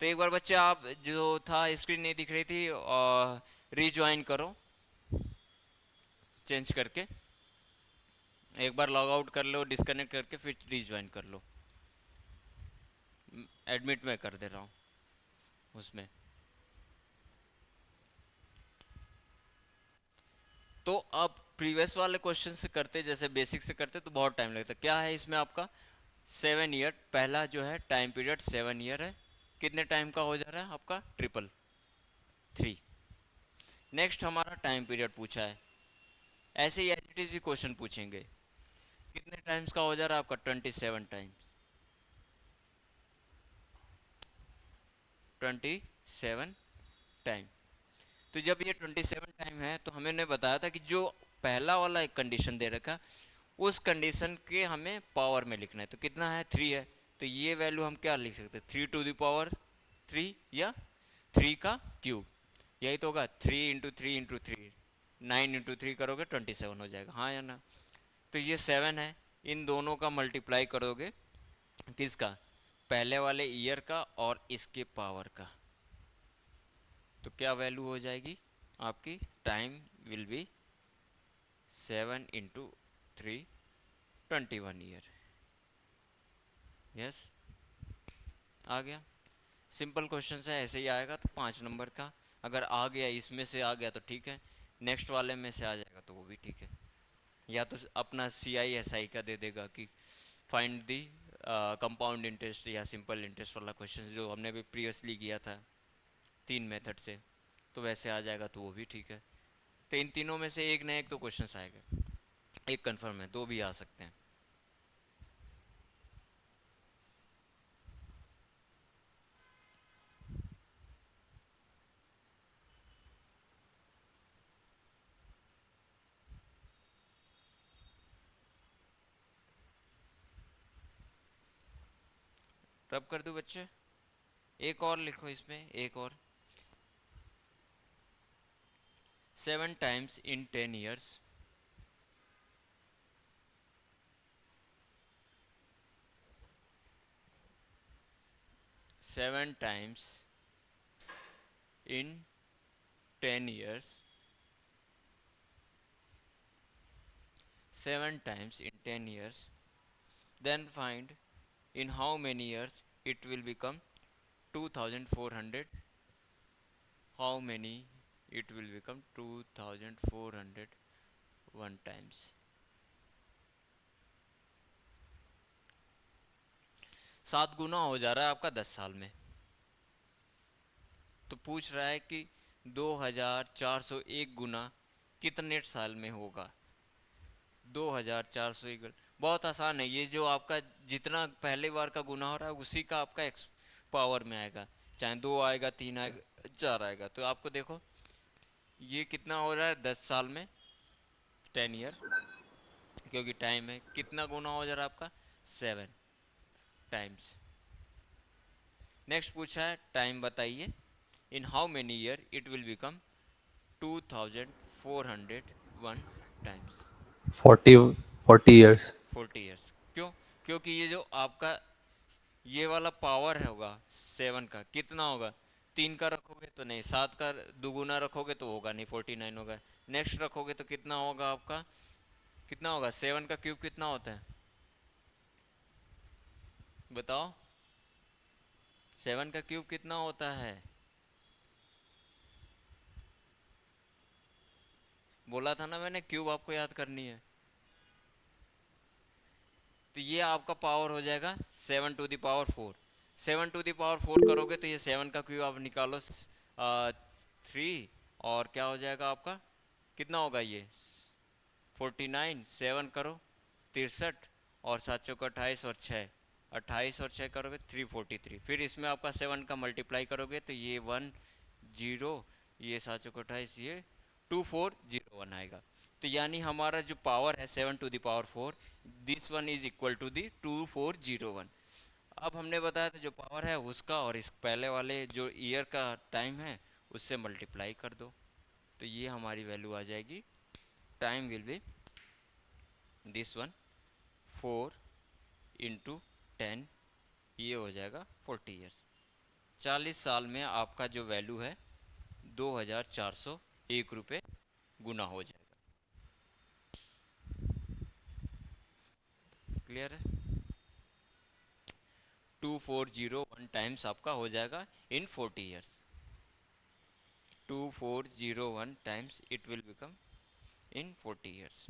तो एक बार बच्चे आप, जो था स्क्रीन नहीं दिख रही थी, और रीज्वाइन करो चेंज करके, एक बार लॉग आउट कर लो डिस्कनेक्ट करके, फिर रीज्वाइन कर लो। एडमिट में कर दे रहा हूँ उसमें। तो अब प्रीवियस वाले क्वेश्चन से करते, जैसे बेसिक से करते तो बहुत टाइम लगता। क्या है इसमें आपका 7 ईयर, पहला जो है टाइम पीरियड 7 ईयर है, कितने टाइम का हो जा रहा है आपका, 333। नेक्स्ट हमारा टाइम पीरियड पूछा है, ऐसे ही एज इट इज क्वेश्चन पूछेंगे, कितने टाइम्स का हो जा रहा है आपका, 27 टाइम्स, 27 टाइम। तो जब ये 27 टाइम है तो हमने बताया था कि जो पहला वाला एक कंडीशन दे रखा, उस कंडीशन के हमें पावर में लिखना है। तो कितना है, 3 है, तो ये वैल्यू हम क्या लिख सकते हैं, 3 to the power 3 या 3 का क्यूब, यही तो होगा। 3 × 3 × 3, 9 × 3 करोगे 27 हो जाएगा, हाँ या ना? तो ये 7 है, इन दोनों का मल्टीप्लाई करोगे, किसका, पहले वाले ईयर का और इसके पावर का, तो क्या वैल्यू हो जाएगी आपकी, time will be 7 × 3, 21 year. Yes, आ गया। सिंपल क्वेश्चन है, ऐसे ही आएगा तो 5 नंबर का। अगर आ गया, इसमें से आ गया तो ठीक है, नेक्स्ट वाले में से आ जाएगा तो वो भी ठीक है। या तो अपना CI/SI का दे देगा कि फाइंड दी कंपाउंड इंटरेस्ट या सिंपल इंटरेस्ट वाला क्वेश्चन जो हमने भी प्रीवियसली किया था 3 मेथड से, तो वैसे आ जाएगा तो वो भी ठीक है। तो इन तीनों में से एक ना एक तो क्वेश्चन आएगा, एक कंफर्म है, 2 भी आ सकते हैं। रब कर दूं बच्चे, एक और लिखो इसमें, एक और, 7 times in 10 years, 7 times in 10 years, 7 times in 10 years, then find in how many years it will become 2400. How many it will become 2400 one times. 7 गुना हो जा रहा है आपका 10 साल में। तो पूछ रहा है कि 2401 गुना कितने साल में होगा। 2401 बहुत आसान है, ये जो आपका जितना पहले बार का गुना हो रहा है उसी का आपका एक्स पावर में आएगा, चाहे 2 आएगा, 3 आएगा, 4 आएगा। तो आपको देखो ये कितना हो रहा है 10 साल में, 10 ईयर, क्योंकि टाइम है, कितना गुना हो जा रहा है आपका 7 टाइम्स। नेक्स्ट पूछा है टाइम बताइए, in how many year it will become 2401 times. 40 years. 40 years. क्यों? क्योंकि ये जो आपका ये वाला पावर होगा 7 का कितना होगा, 3 का रखोगे तो नहीं, 7 का दुगुना रखोगे तो होगा नहीं, 49 होगा। नेक्स्ट रखोगे तो कितना होगा आपका, कितना होगा 7 का क्यूब कितना होता है बताओ, 7 का क्यूब कितना होता है, बोला था ना मैंने क्यूब आपको याद करनी है। तो ये आपका पावर हो जाएगा 7 to the power 4। 7 to the power 4 करोगे तो ये 7 का क्यूब आप निकालो 3, और क्या हो जाएगा आपका, कितना होगा ये 49, 7 करो 63, और 7 चौका 28 और 6, 28 और 6 करोगे 343। फिर इसमें आपका 7 का मल्टीप्लाई करोगे तो ये 1 0, ये 7 चौका 28, ये 2401 आएगा। तो यानी हमारा जो पावर है 7 to the power 4, this one is equal to the 2401। अब हमने बताया था जो पावर है उसका और इस पहले वाले जो ईयर का टाइम है उससे मल्टीप्लाई कर दो, तो ये हमारी वैल्यू आ जाएगी। Time will B this one 4 into 10, ये हो जाएगा 40 ईयर्स। 40 साल में आपका जो वैल्यू है 2401 रुपये गुना हो जाएगा। क्लियर है? 2401 टाइम्स आपका हो जाएगा इन 40 years. 2401 times it will become in 40 years.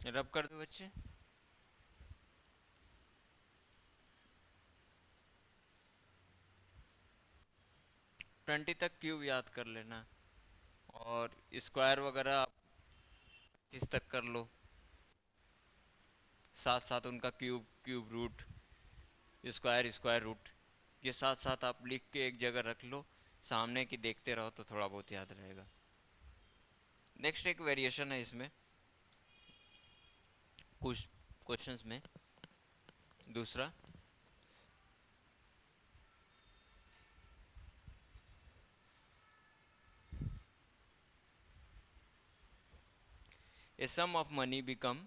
रब कर दो बच्चे। ट्वेंटी तक क्यूब याद कर लेना, और स्क्वायर वगैरह आप 25 तक कर लो, साथ साथ उनका cube, cube root, square, square root, ये साथ साथ आप लिख के एक जगह रख लो, सामने की देखते रहो तो थोड़ा बहुत याद रहेगा। नेक्स्ट एक वेरिएशन है इसमें कुछ क्वेश्चंस में, दूसरा a sum of money become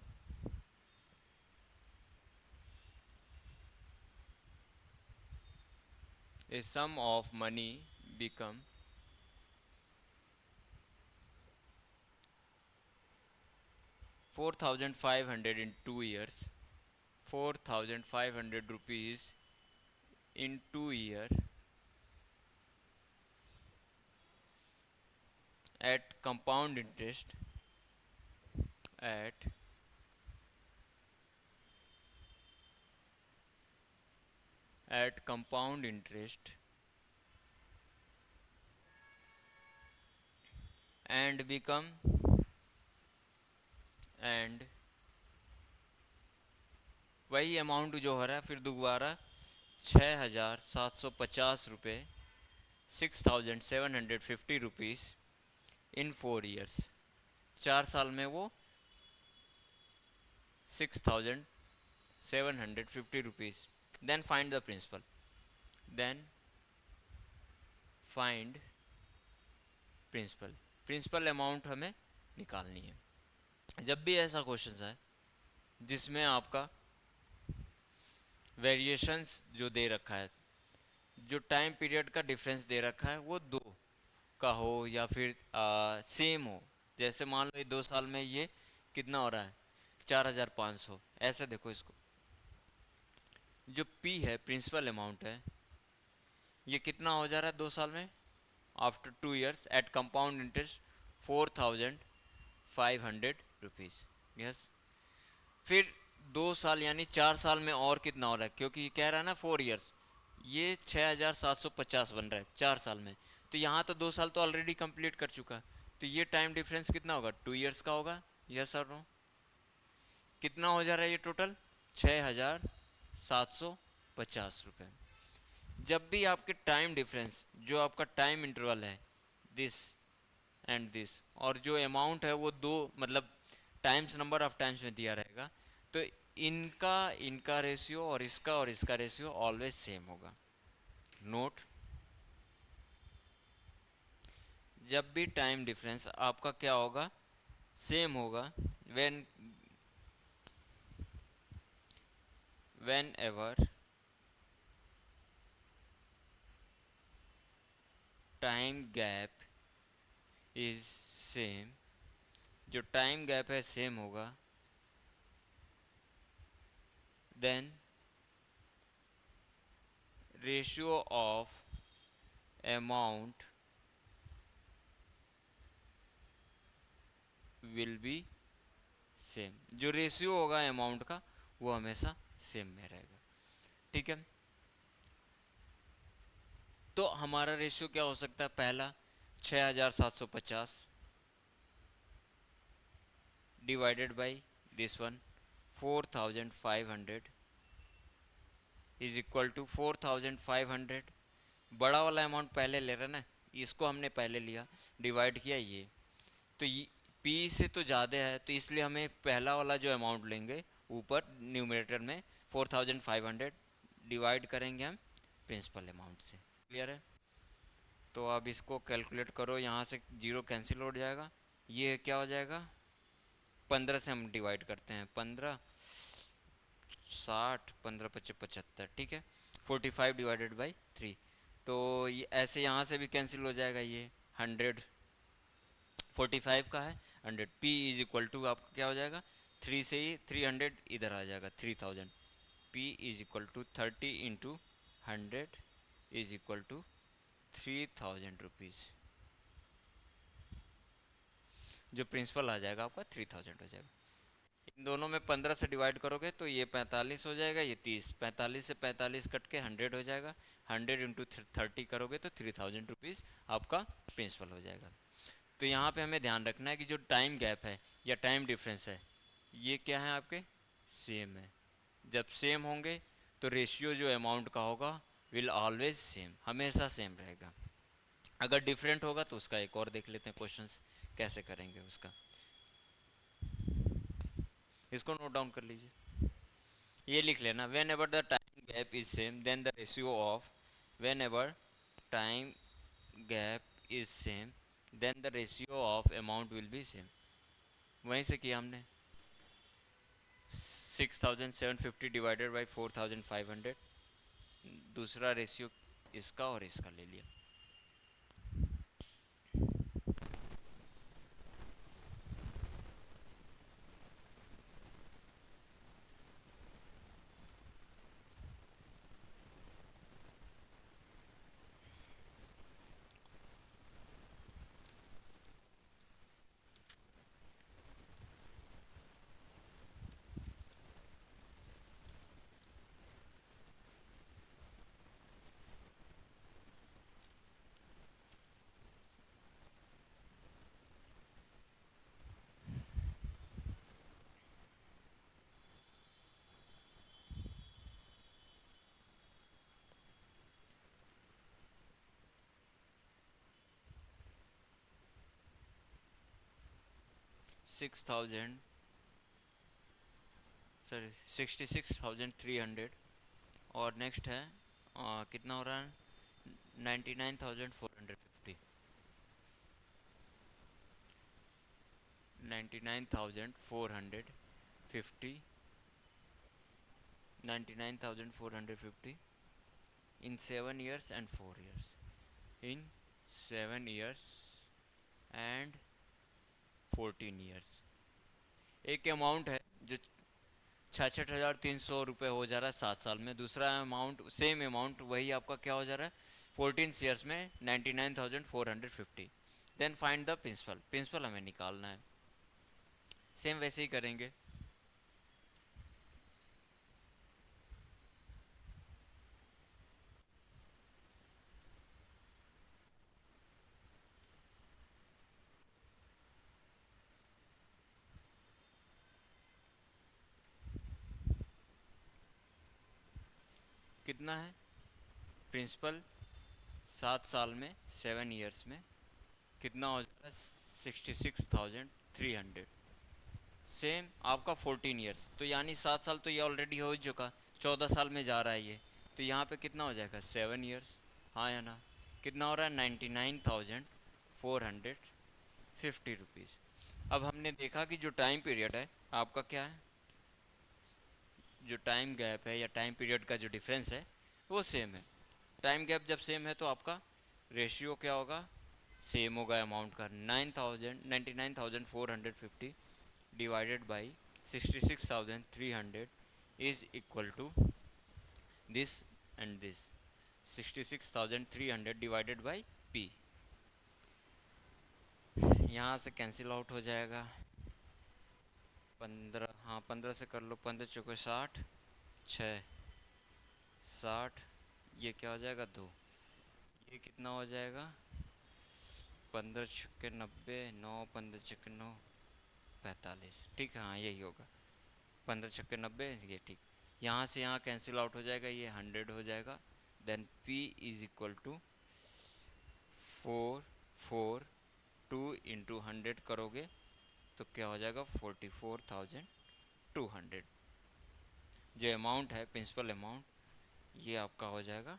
a sum of money become 4500 in 2 years, 4500 rupees in 2 year at compound interest at at compound interest and become and वही अमाउंट जो हो रहा है फिर दोबारा 6,750 रुपये 6,750 रुपीज़ इन 4 ईयर्स, 4 साल में वो 6,750 rupees. Then find the principal, then find principal amount हमें निकालनी है। जब भी ऐसा क्वेश्चन है जिसमें आपका वेरिएशंस जो दे रखा है, जो टाइम पीरियड का डिफरेंस दे रखा है वो 2 का हो या फिर सेम हो, जैसे मान लो 2 साल में ये कितना हो रहा है 4,500, ऐसे देखो इसको। जो P है प्रिंसिपल अमाउंट है, ये कितना हो जा रहा है 2 साल में after 2 years at compound interest 4,500 rupees. Yes, फिर 2 साल यानी 4 साल में और कितना हो रहा है, क्योंकि ये कह रहा है ना 4 ईयर्स, ये 6,750 बन रहा है 4 साल में, तो यहाँ तो 2 साल तो ऑलरेडी कंप्लीट कर चुका है, तो ये टाइम डिफरेंस कितना होगा 2 ईयर्स का होगा। यस और नो, कितना हो जा रहा है ये टोटल 6,750 रुपये। जब भी आपके टाइम डिफरेंस, जो आपका टाइम इंटरवल है दिस एंड दिस, और जो अमाउंट है वो 2 मतलब टाइम्स नंबर ऑफ टाइम्स में दिया रहेगा, तो इनका रेशियो और इसका रेशियो ऑलवेज सेम होगा। नोट, जब भी टाइम डिफरेंस आपका क्या होगा सेम होगा, whenever time gap is same, जो टाइम गैप है सेम होगा, then ratio of amount will be same. जो रेशियो होगा अमाउंट का वो हमेशा सेम में रहेगा। ठीक है, तो हमारा रेशियो क्या हो सकता है, पहला 6,750 divided by this one 4,500 is equal to 4,500, बड़ा वाला अमाउंट पहले ले रहे ना, इसको हमने पहले लिया, डिवाइड किया ये, तो ये P से तो ज़्यादा है, तो इसलिए हमें पहला वाला जो अमाउंट लेंगे ऊपर न्यूमरेटर में 4,500 डिवाइड करेंगे हम प्रिंसिपल अमाउंट से। क्लियर है, तो अब इसको कैलकुलेट करो, यहाँ से 0 कैंसिल हो जाएगा, ये क्या हो जाएगा 15 से हम डिवाइड करते हैं, 15 60 15 25 75, ठीक है, 45 डिवाइडेड बाई 3, तो ये ऐसे यहाँ से भी कैंसिल हो जाएगा, ये 100 45 का है 100, P इज इक्वल टू आपका क्या हो जाएगा 3 से ही 300 इधर आ जाएगा 3000, P is equal to 30 into 100 is equal to 3,000 rupees. जो प्रिंसिपल आ जाएगा आपका 3,000 हो जाएगा। इन दोनों में 15 से डिवाइड करोगे तो ये 45 हो जाएगा, ये 30, 45 से 45 कट के 100 हो जाएगा, 100 इंटू 30 करोगे तो 3,000 रुपीज़ आपका प्रिंसिपल हो जाएगा। तो यहाँ पे हमें ध्यान रखना है कि जो टाइम गैप है या टाइम डिफरेंस है ये क्या है आपके सेम है। जब सेम होंगे तो रेशियो जो अमाउंट का होगा विल ऑलवेज सेम, हमेशा सेम रहेगा। अगर डिफरेंट होगा तो उसका एक और देख लेते हैं क्वेश्चंस कैसे करेंगे उसका, इसको नोट डाउन कर लीजिए, ये लिख लेना, whenever the time gap is same then the ratio of, whenever time gap is same then the ratio of amount will be same. वहीं से किया हमने 6,750 डिवाइडेड बाई 4,500, दूसरा रेशियो इसका और इसका ले लिया। 6,000 सॉरी 66,300। और नेक्स्ट है कितना हो रहा है 99,450। 99,450 99,450 in 7 years and 4 years, in 7 years and 14 years। एक अमाउंट है जो 66,300 रुपये हो जा रहा है 7 साल में। दूसरा अमाउंट सेम अमाउंट वही आपका क्या हो जा रहा है 14 ईयर्स में 99,450। Then find the principal. Principal हमें निकालना है। सेम वैसे ही करेंगे। कितना है प्रिंसिपल 7 साल में 7 ईयर्स में कितना हो जाएगा 66,300। सेम आपका 14 ईयर्स, तो यानी 7 साल तो ये ऑलरेडी हो चुका, 14 साल में जा रहा है ये, तो यहाँ पे कितना हो जाएगा 7 ईयर्स। हाँ या ना? कितना हो रहा है 99,450 रुपीज़। अब हमने देखा कि जो टाइम पीरियड है आपका क्या है, जो टाइम गैप है या टाइम पीरियड का जो डिफरेंस है वो सेम है। टाइम गैप जब सेम है तो आपका रेशियो क्या होगा, सेम होगा अमाउंट का। 99,450 divided by 66,300 is equal to this and this. 66,300 divided by P, यहाँ से कैंसिल आउट हो जाएगा। 15, हाँ 15 से कर लो, 15 चौके 60, 6 60, ये क्या हो जाएगा 2, ये कितना हो जाएगा 15 छक्के 90, 9 15 छक्के 9 45। ठीक है, हाँ यही होगा 15 छक्के 90, ये ठीक। यहाँ से यहाँ कैंसिल आउट हो जाएगा, ये 100 हो जाएगा। Then P is equal to 442 into 100 करोगे तो क्या हो जाएगा 44,200। जो अमाउंट है प्रिंसिपल अमाउंट ये आपका हो जाएगा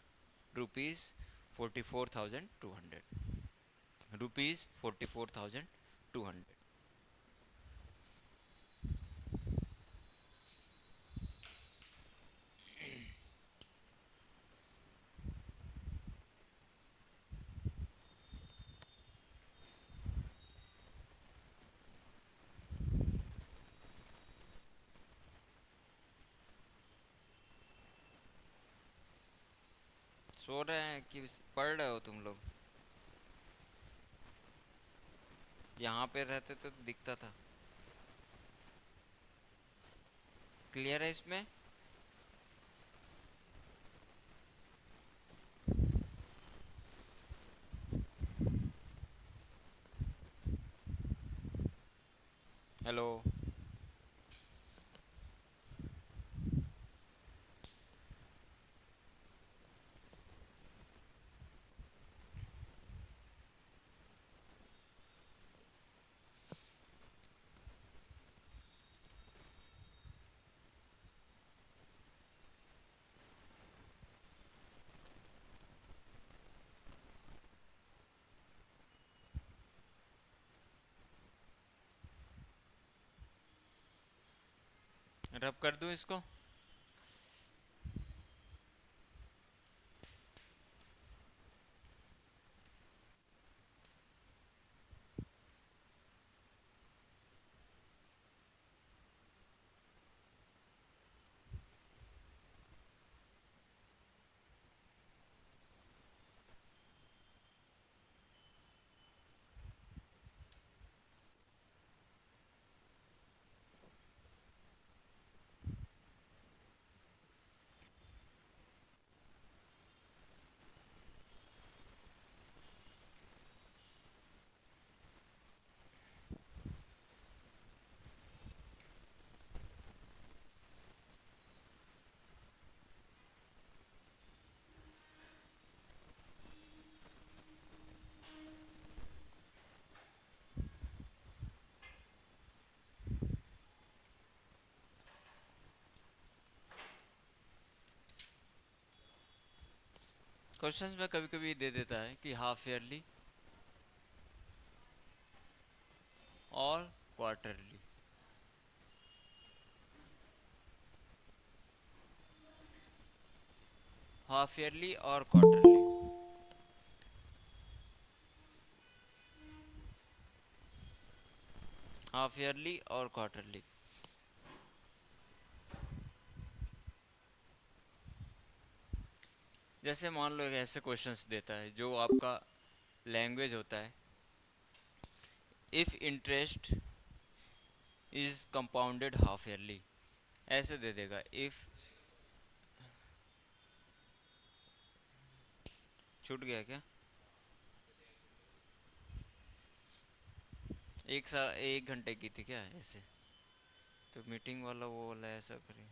₹44,200, ₹44,200। सो रहे हैं कि पढ़ रहे हो तुम लोग? यहाँ पे रहते तो दिखता था। क्लियर है इसमें? हेलो, रब कर दूं इसको? क्वेश्चंस में कभी कभी दे देता है कि हाफ ईयरली और क्वार्टरली। हाफ ईयरली और क्वार्टरली। हाफ ईयरली और क्वार्टरली। जैसे मान लो ऐसे क्वेश्चंस देता है जो आपका लैंग्वेज होता है, if interest is compounded half yearly, ऐसे दे देगा। इफ़ छूट गया क्या? एक घंटे की थी क्या ऐसे? तो मीटिंग वाला वो वाला ऐसा करें।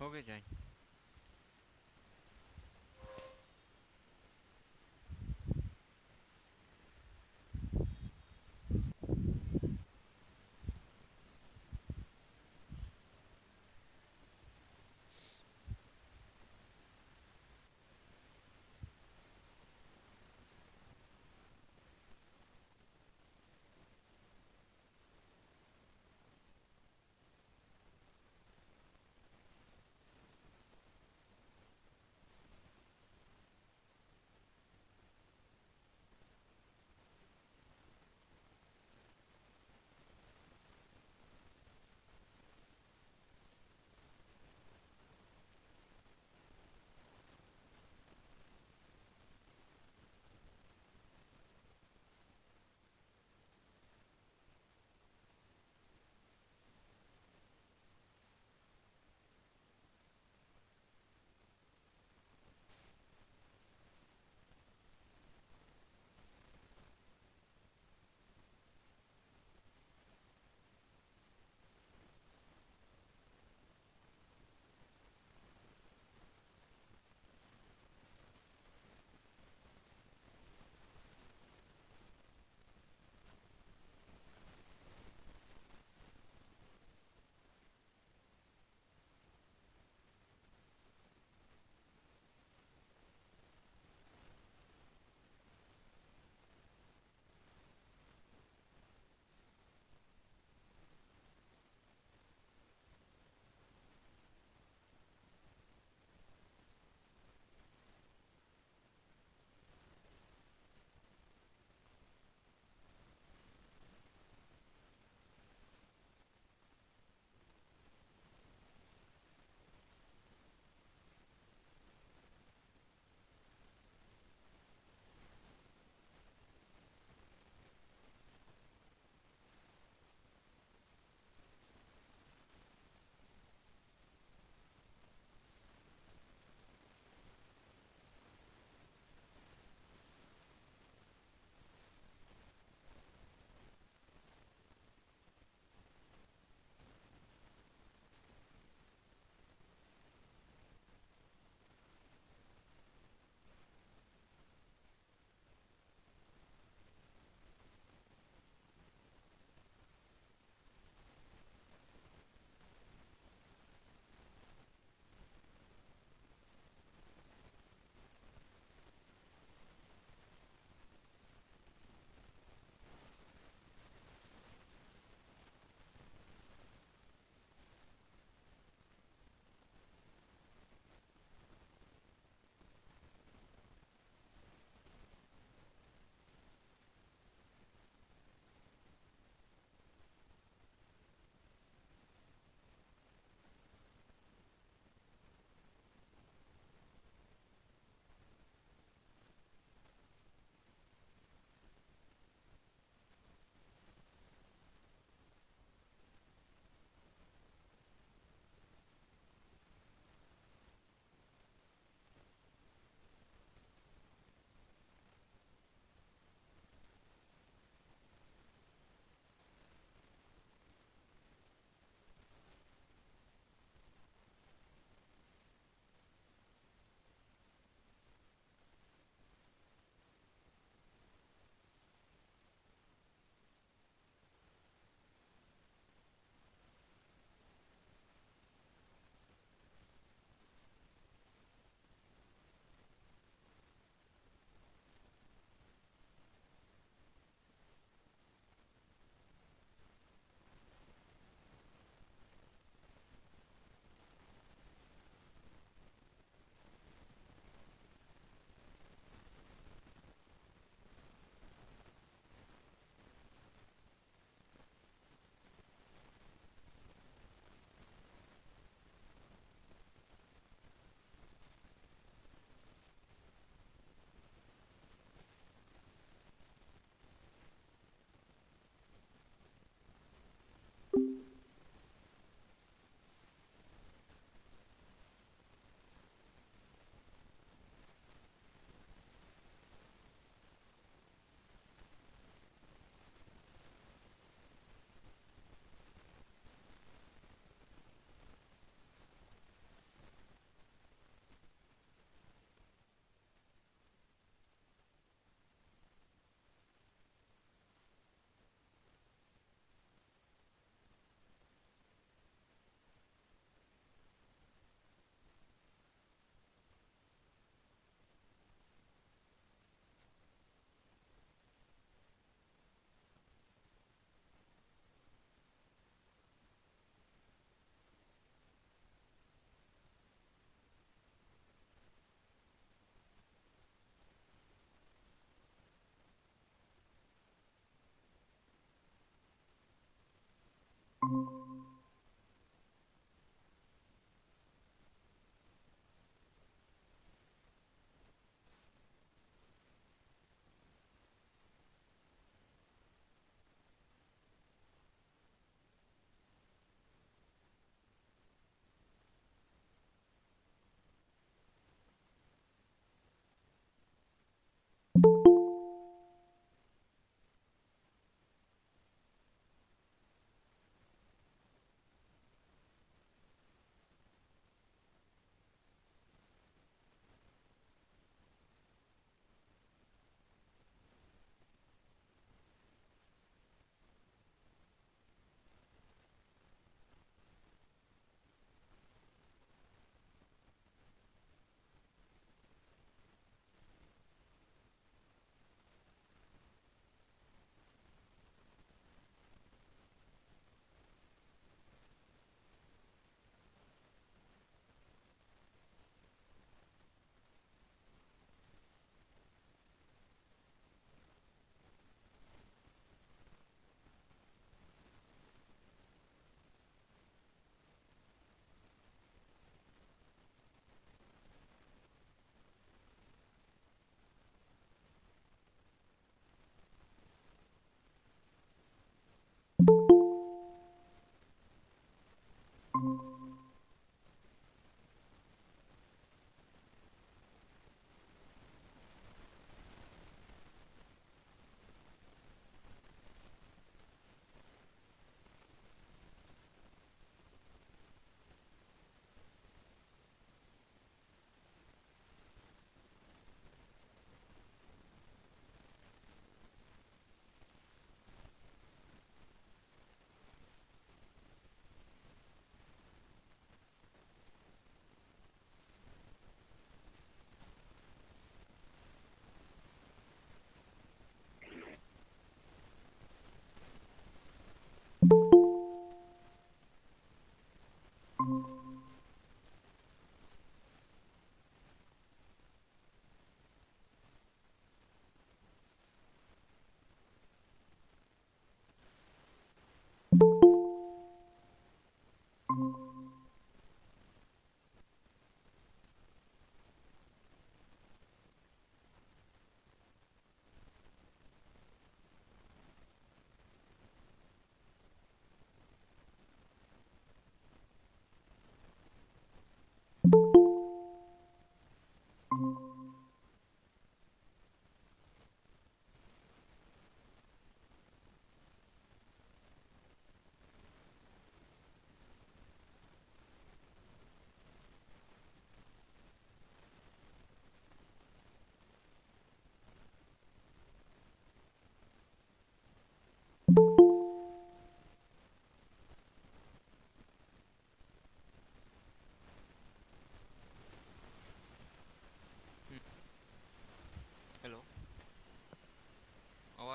हो गए जाए।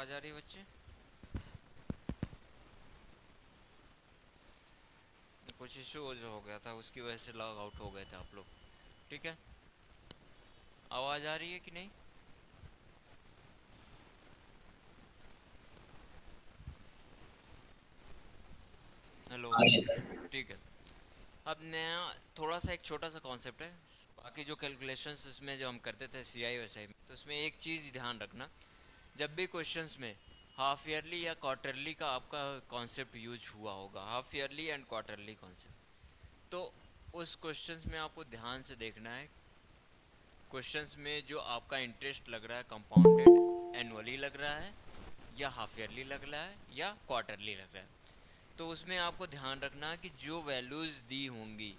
आवाज़ आ रही है बच्चे? कुछ इशू हो गया था, उसकी वजह से लॉग आउट हो गए थे आप लोग। ठीक है, आवाज़ आ रही है कि नहीं? हेलो। ठीक है, अब नया थोड़ा सा एक छोटा सा कॉन्सेप्ट है। बाकी जो कैलकुलेशंस इसमें जो हम करते थे सी आई वैसे में, तो उसमें एक चीज़ ध्यान रखना, जब भी क्वेश्चंस में हाफ ईयरली या क्वार्टरली का आपका कॉन्सेप्ट यूज हुआ होगा, half yearly and quarterly concept, तो उस क्वेश्चंस में आपको ध्यान से देखना है। क्वेश्चंस में जो आपका इंटरेस्ट लग रहा है कंपाउंडेड एनुअली लग रहा है, या हाफ ईयरली लग रहा है, या क्वार्टरली लग रहा है, तो उसमें आपको ध्यान रखना कि जो वैल्यूज़ दी होंगी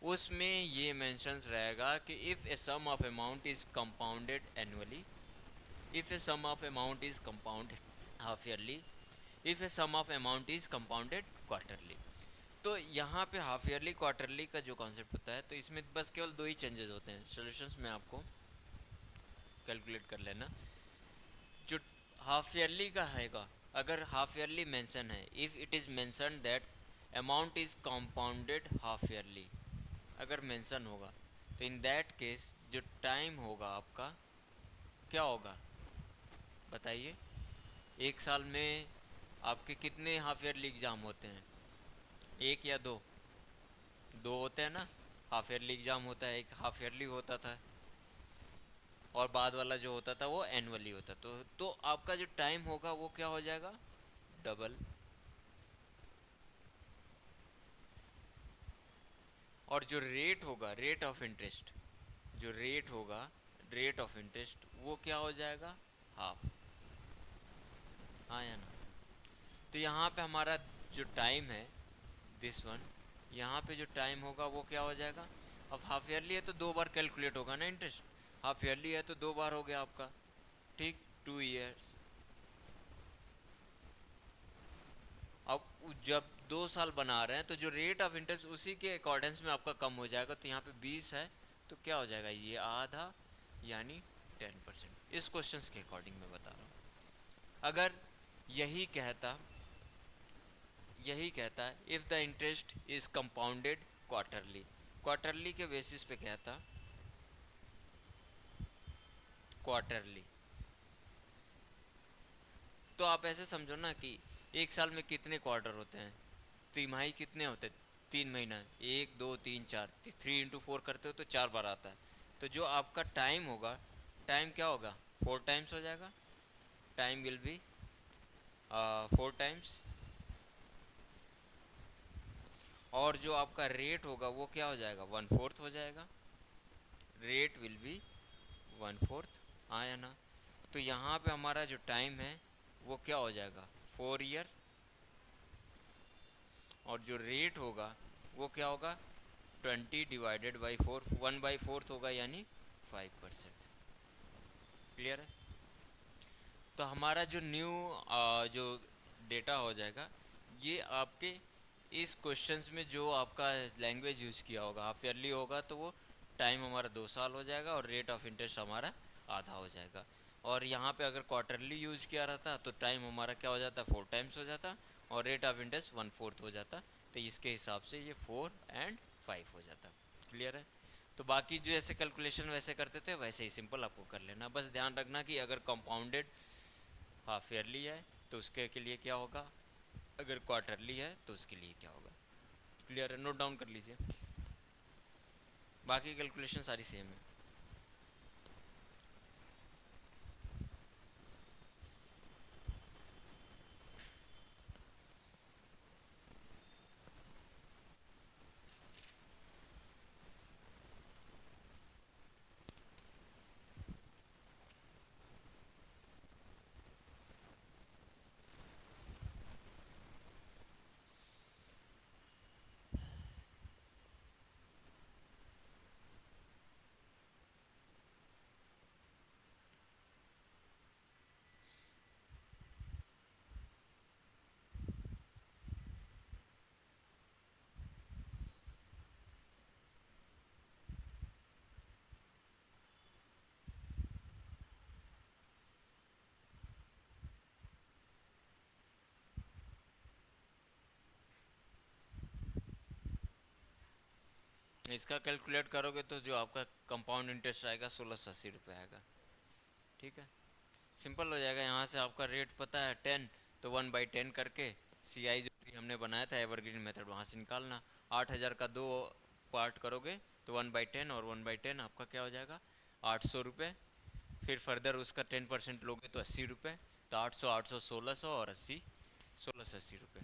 उसमें ये मेंशंस रहेगा कि if a sum of amount is compounded annually, if a sum of amount is compounded half yearly, if a sum of amount is compounded quarterly. तो यहाँ पे हाफ ईयरली क्वार्टरली का जो कॉन्सेप्ट होता है, तो इसमें बस केवल दो ही चेंजेस होते हैं। सॉल्यूशंस में आपको कैलकुलेट कर लेना। जो हाफ ईयरली का हैगा, अगर हाफ ईयरली मेंशन है, if it is mention that amount is compounded half yearly, अगर मेंशन होगा, तो इन दैट केस जो टाइम होगा आपका क्या होगा बताइए? एक साल में आपके कितने हाफ ईयरली एग्ज़ाम होते हैं? एक या दो? दो होते हैं ना। हाफ ईयरली एग्ज़ाम होता है, एक हाफ ईयरली होता था, और बाद वाला जो होता था वो एनुअली होता। तो आपका जो टाइम होगा वो क्या हो जाएगा? डबल। और जो रेट होगा, रेट ऑफ इंटरेस्ट, जो रेट होगा, रेट ऑफ इंटरेस्ट, वो क्या हो जाएगा? हाफ। हाँ या ना? तो यहाँ पे हमारा जो टाइम है, दिस वन, यहाँ पे जो टाइम होगा वो क्या हो जाएगा? अब हाफ ईयरली है तो दो बार कैलकुलेट होगा ना इंटरेस्ट, हाफ ईयरली है तो दो बार हो गया आपका, ठीक, 2 ईयर्स। अब जब 2 साल बना रहे हैं तो जो रेट ऑफ इंटरेस्ट उसी के अकॉर्डेंस में आपका कम हो जाएगा। तो यहाँ पे 20 है तो क्या हो जाएगा? ये आधा, यानी 10%। इस क्वेश्चंस के अकॉर्डिंग मैं बता रहा हूँ। अगर यही कहता है if the interest is compounded quarterly, quarterly के बेसिस पे कहता क्वार्टरली, तो आप ऐसे समझो ना कि एक साल में कितने क्वार्टर होते हैं? तिमाही कितने होते हैं? 3 महीना, 1 2 3 4, 3 × 4 करते हो तो 4 बार आता है। तो जो आपका टाइम होगा, टाइम क्या होगा? 4 टाइम्स हो जाएगा। Time will B 4 times. और जो आपका रेट होगा वो क्या हो जाएगा? 1/4 हो जाएगा। Rate will be 1/4। आया ना? तो यहाँ पे हमारा जो टाइम है वो क्या हो जाएगा? 4 ईयर। और जो रेट होगा वो क्या होगा? 20/4, 1/4 होगा, यानी 5%। क्लियर है? तो हमारा जो न्यू जो डेटा हो जाएगा, ये आपके इस क्वेश्चंस में जो आपका लैंग्वेज यूज़ किया होगा, हाफ ईयरली होगा तो वो टाइम हमारा 2 साल हो जाएगा और रेट ऑफ इंटरेस्ट हमारा आधा हो जाएगा। और यहाँ पे अगर क्वार्टरली यूज़ किया रहता तो टाइम हमारा क्या हो जाता? 4 टाइम्स हो जाता, और रेट ऑफ इंटरेस्ट 1/4 हो जाता। तो इसके हिसाब से ये 4 और 5 हो जाता। क्लियर है? तो बाकी जो ऐसे कैलकुलेशन वैसे करते थे वैसे ही सिंपल आपको कर लेना। बस ध्यान रखना कि अगर कंपाउंडेड हाफ ईयरली है तो उसके के लिए क्या होगा, अगर क्वार्टरली है तो उसके लिए क्या होगा। क्लियर है? नोट डाउन कर लीजिए, बाकी कैलकुलेशन सारी सेम है। इसका कैलकुलेट करोगे तो जो आपका कंपाउंड इंटरेस्ट आएगा 1680 रुपये आएगा। ठीक है, सिंपल हो जाएगा। यहाँ से आपका रेट पता है 10, तो 1/10 करके CI जो ट्री हमने बनाया था एवरग्रीन मेथड वहाँ से निकालना। 8000 का 2 पार्ट करोगे तो 1/10 और 1/10 आपका क्या हो जाएगा 800 रुपये। फिर फर्दर उसका 10% लोगे तो 80 रुपये। तो 800 800 1600 और 80 1680 रुपये।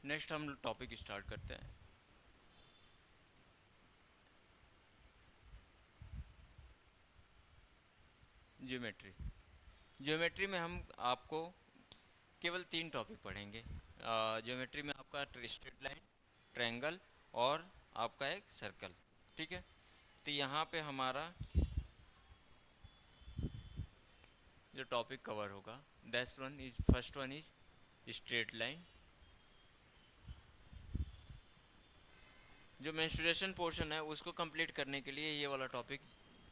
नेक्स्ट हम टॉपिक स्टार्ट करते हैं। ज्योमेट्री। ज्योमेट्री में हम आपको केवल 3 टॉपिक पढ़ेंगे। ज्योमेट्री में आपका स्ट्रेट लाइन, ट्रायंगल और आपका एक सर्कल। ठीक है, तो यहाँ पे हमारा जो टॉपिक कवर होगा that's one is first one is straight line. जो मेंस्ट्रुएशन पोर्शन है उसको कंप्लीट करने के लिए ये वाला टॉपिक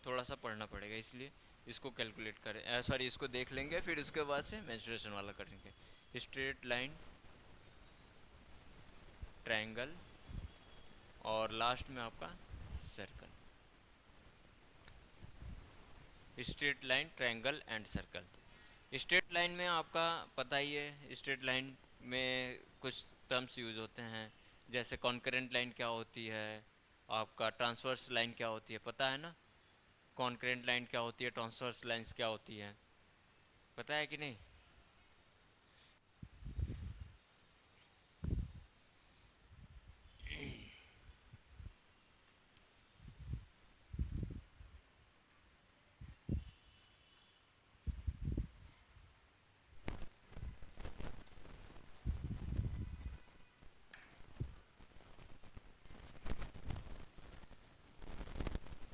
थोड़ा सा पढ़ना पड़ेगा, इसलिए इसको कैलकुलेट करें, सॉरी इसको देख लेंगे, फिर उसके बाद से मेंस्ट्रुएशन वाला करेंगे। स्ट्रेट लाइन, ट्रायंगल और लास्ट में आपका circle. Straight line, triangle and circle. Straight line में आपका पता ही है, स्ट्रेट लाइन में कुछ टर्म्स यूज होते हैं, जैसे कॉन्करेंट लाइन क्या होती है, आपका ट्रांसवर्स लाइन क्या होती है, पता है ना। कॉन्करेंट लाइन क्या होती है, ट्रांसवर्स लाइंस क्या होती है, पता है कि नहीं।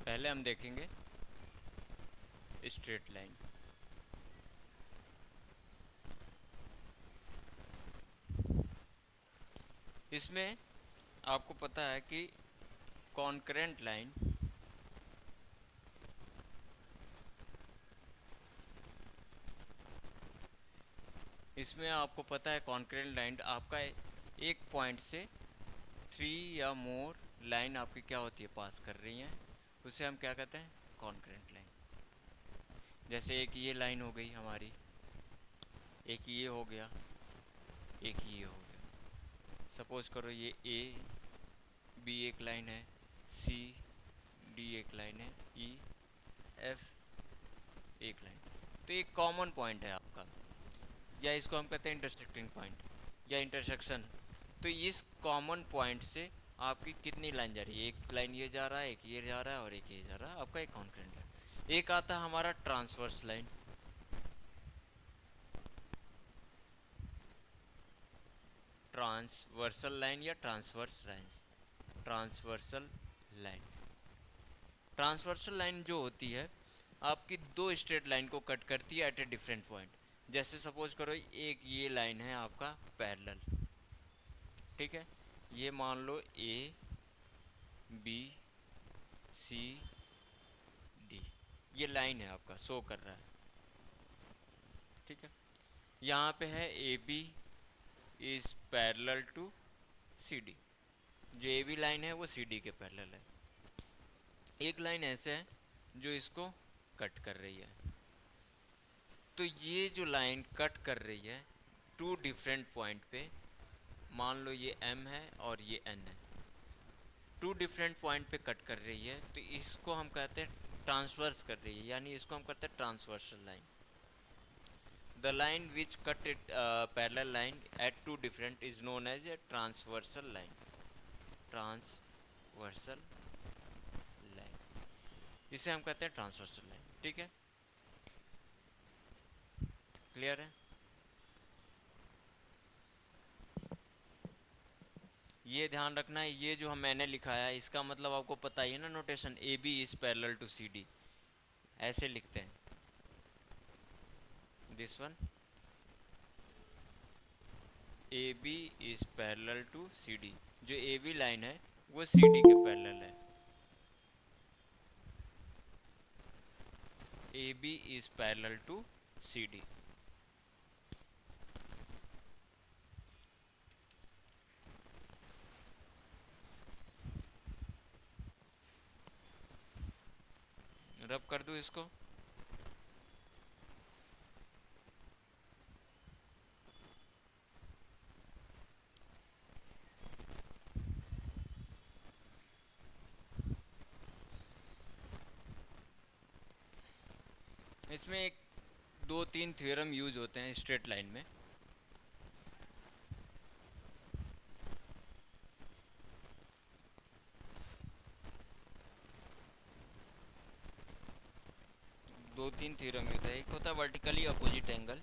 पहले हम देखेंगे स्ट्रेट लाइन। इसमें आपको पता है कि कॉन्करेंट लाइन इसमें आपको पता है कॉन्करेंट लाइन आपका एक पॉइंट से 3 या मोर लाइन आपकी क्या होती है पास कर रही हैं, उसे हम क्या कहते हैं कॉन्करेंट लाइन। जैसे एक ये लाइन हो गई हमारी, एक ये हो गया, एक ये हो गया। सपोज करो ये ए बी एक लाइन है, सी डी एक लाइन है, ई एफ एक लाइन। तो एक कॉमन पॉइंट है आपका, या इसको हम कहते हैं इंटरसेक्टिंग पॉइंट या इंटरसेक्शन। तो इस कॉमन पॉइंट से आपकी कितनी लाइन जा रही है, एक लाइन ये जा रहा है, एक ये जा रहा है और एक ये जा रहा है, आपका एक कॉन्करेंट लाइन। एक आता है हमारा ट्रांसवर्स लाइन। ट्रांसवर्सल लाइन या transverse lines. Transversal line, transversal line जो होती है आपकी दो स्ट्रेट लाइन को कट करती है एट ए डिफरेंट पॉइंट। जैसे सपोज करो एक ये लाइन है आपका पैरेलल, ठीक है, ये मान लो ए बी सी डी, ये लाइन है आपका शो कर रहा है, ठीक है। यहाँ पे है A B is parallel to C D, जो ए बी लाइन है वो सी डी के पैरेलल है। एक लाइन ऐसे है जो इसको कट कर रही है। तो ये जो लाइन कट कर रही है टू डिफरेंट पॉइंट पे, मान लो ये M है और ये N है, टू डिफरेंट पॉइंट पे कट कर रही है, तो इसको हम कहते हैं ट्रांसवर्स कर रही है, यानी इसको हम कहते हैं transversal line. The line which cut it parallel line at two different is known as a transversal line. Transversal line. इसे हम कहते हैं ट्रांसवर्सल लाइन। ठीक है, क्लियर है? ये ध्यान रखना है, ये जो मैंने लिखा है इसका मतलब आपको पता ही है ना, notation A B is parallel to C D, ऐसे लिखते हैं। This one A B is parallel to C D, जो ए बी लाइन है वो सी डी के पैरेलल है। A B is parallel to C D. Rub कर दूं इसको। इसमें एक दो तीन थ्योरम यूज होते हैं स्ट्रेट लाइन में। दो तीन थ्योरम होता है, एक होता है वर्टिकली अपोजिट एंगल,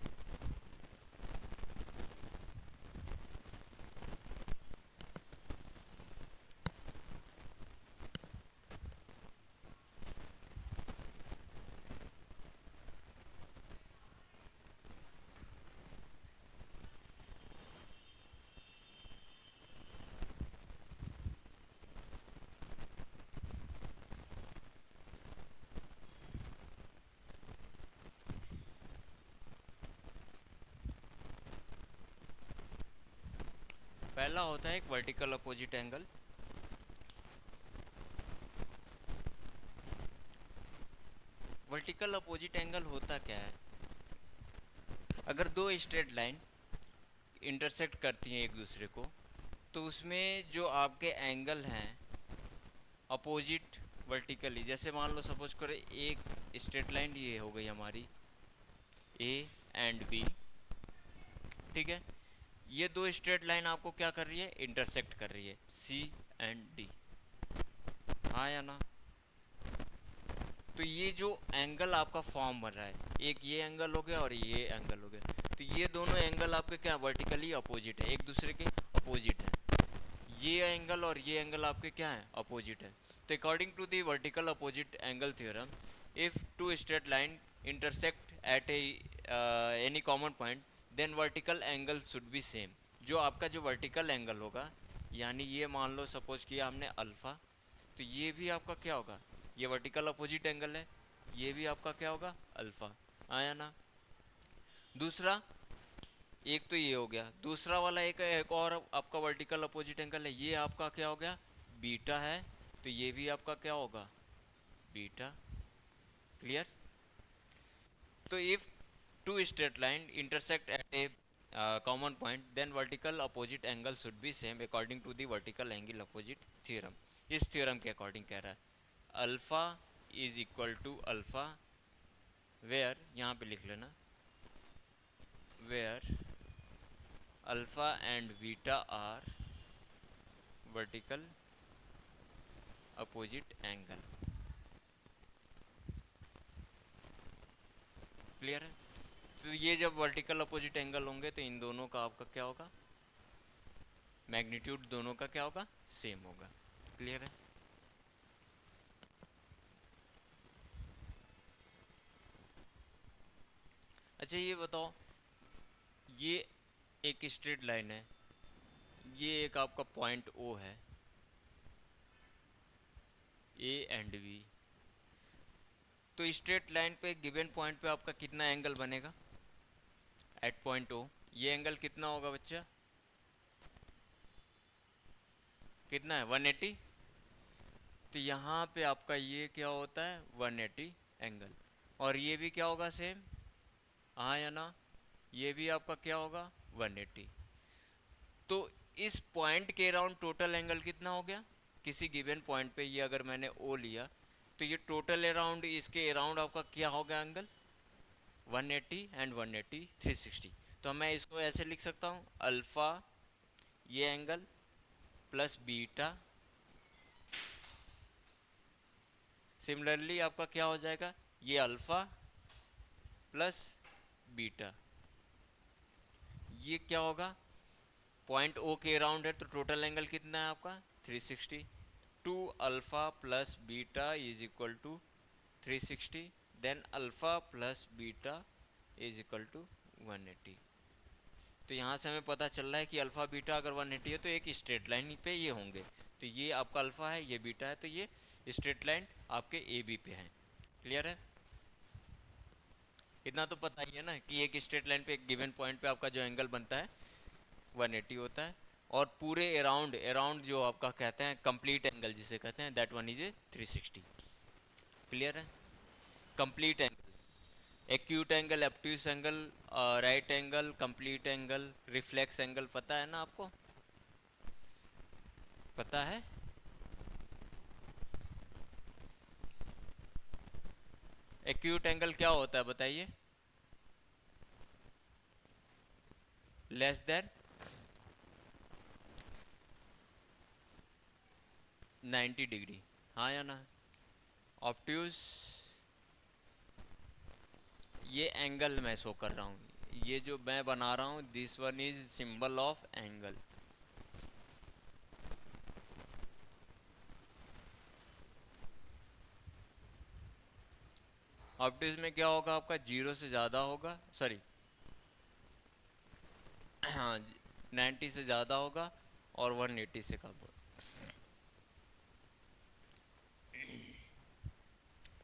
पहला होता है एक vertical opposite angle. Vertical opposite angle होता क्या है, अगर दो स्ट्रेट लाइन इंटरसेक्ट करती हैं एक दूसरे को, तो उसमें जो आपके एंगल हैं अपोजिट वर्टिकली, जैसे मान लो सपोज करो एक स्ट्रेट लाइन ये हो गई हमारी ए एंड बी, ठीक है, ये दो स्ट्रेट लाइन आपको क्या कर रही है, इंटरसेक्ट कर रही है सी एंड डी, हाँ या ना? तो ये जो एंगल आपका फॉर्म बन रहा है, एक ये एंगल हो गया और ये एंगल हो गया, तो ये दोनों एंगल आपके क्या वर्टिकली अपोजिट है, एक दूसरे के अपोजिट है। ये एंगल और ये एंगल आपके क्या है, अपोजिट है। तो according to the vertical opposite angle theorem, if two straight line intersect at any common point, then vertical angle should be same. जो आपका जो वर्टिकल एंगल होगा, यानी ये मान लो सपोज किया हमने अल्फ़ा, तो ये भी आपका क्या होगा, ये वर्टिकल अपोजिट एंगल है, ये भी आपका क्या होगा, अल्फ़ा, आया ना? दूसरा, एक तो ये हो गया, दूसरा वाला एक और आपका वर्टिकल अपोजिट एंगल है, ये आपका क्या हो गया, बीटा है, तो ये भी आपका क्या होगा, बीटा। क्लियर? तो if two straight line intersect at a common point, then vertical opposite angle should be same according to the vertical angle opposite theorem. इस थ्योरम के अकॉर्डिंग कह रहा है alpha is equal to alpha where, यहाँ पे लिख लेना, where alpha and beta are vertical opposite angle. Clear है? तो ये जब वर्टिकल अपोजिट एंगल होंगे तो इन दोनों का आपका क्या होगा, मैग्नीट्यूड दोनों का क्या होगा, सेम होगा। क्लियर है? अच्छा ये बताओ, ये एक स्ट्रेट लाइन है, ये एक आपका पॉइंट ओ है, ए एंड बी, तो स्ट्रेट लाइन पे गिवन पॉइंट पे आपका कितना एंगल बनेगा एट पॉइंट ओ, ये एंगल कितना होगा बच्चा, कितना है, 180। तो यहाँ पे आपका ये क्या होता है, 180 एंगल, और ये भी क्या होगा, सेम, हाँ या ना? ये भी आपका क्या होगा, 180। तो इस पॉइंट के अराउंड टोटल एंगल कितना हो गया, किसी गिवन पॉइंट पे ये अगर मैंने ओ लिया, तो ये टोटल अराउंड, इसके अराउंड आपका क्या होगा एंगल, 180 एंड 180 360। तो मैं इसको ऐसे लिख सकता हूँ, अल्फ़ा ये एंगल प्लस बीटा सिमिलरली आपका क्या हो जाएगा, ये अल्फ़ा प्लस बीटा, ये क्या होगा, पॉइंट ओ के अराउंड है तो टोटल एंगल कितना है आपका 360, 2 alpha plus beta is equal to 360, then alpha plus beta is equal to 180। तो यहाँ से हमें पता चल रहा है कि अल्फ़ा बीटा अगर 180 है तो एक स्ट्रेट लाइन पे ये होंगे, तो ये आपका अल्फ़ा है, ये बीटा है, तो ये स्ट्रेट लाइन आपके ए बी पे है। क्लियर है? इतना तो पता ही है ना कि एक स्ट्रेट लाइन पे एक गिवन पॉइंट पे आपका जो एंगल बनता है 180 होता है, और पूरे अराउंड अराउंड जो आपका कहते हैं कंप्लीट एंगल जिसे कहते हैं, दैट वन इज 360। क्लियर है? Complete angle, acute angle, obtuse angle, right angle, complete angle, reflex angle, पता है ना आपको? पता है? एक्यूट एंगल क्या होता है बताइए? लेस देन 90 डिग्री, हाँ या ना? ऑब्ट्यूस, ये एंगल मैं शो कर रहा हूँ, ये जो मैं बना रहा हूँ this one is symbol of angle. Obtuse में क्या होगा आपका, 0 से ज़्यादा होगा, सॉरी हाँ 90 से ज़्यादा होगा और 180 से कम होगा।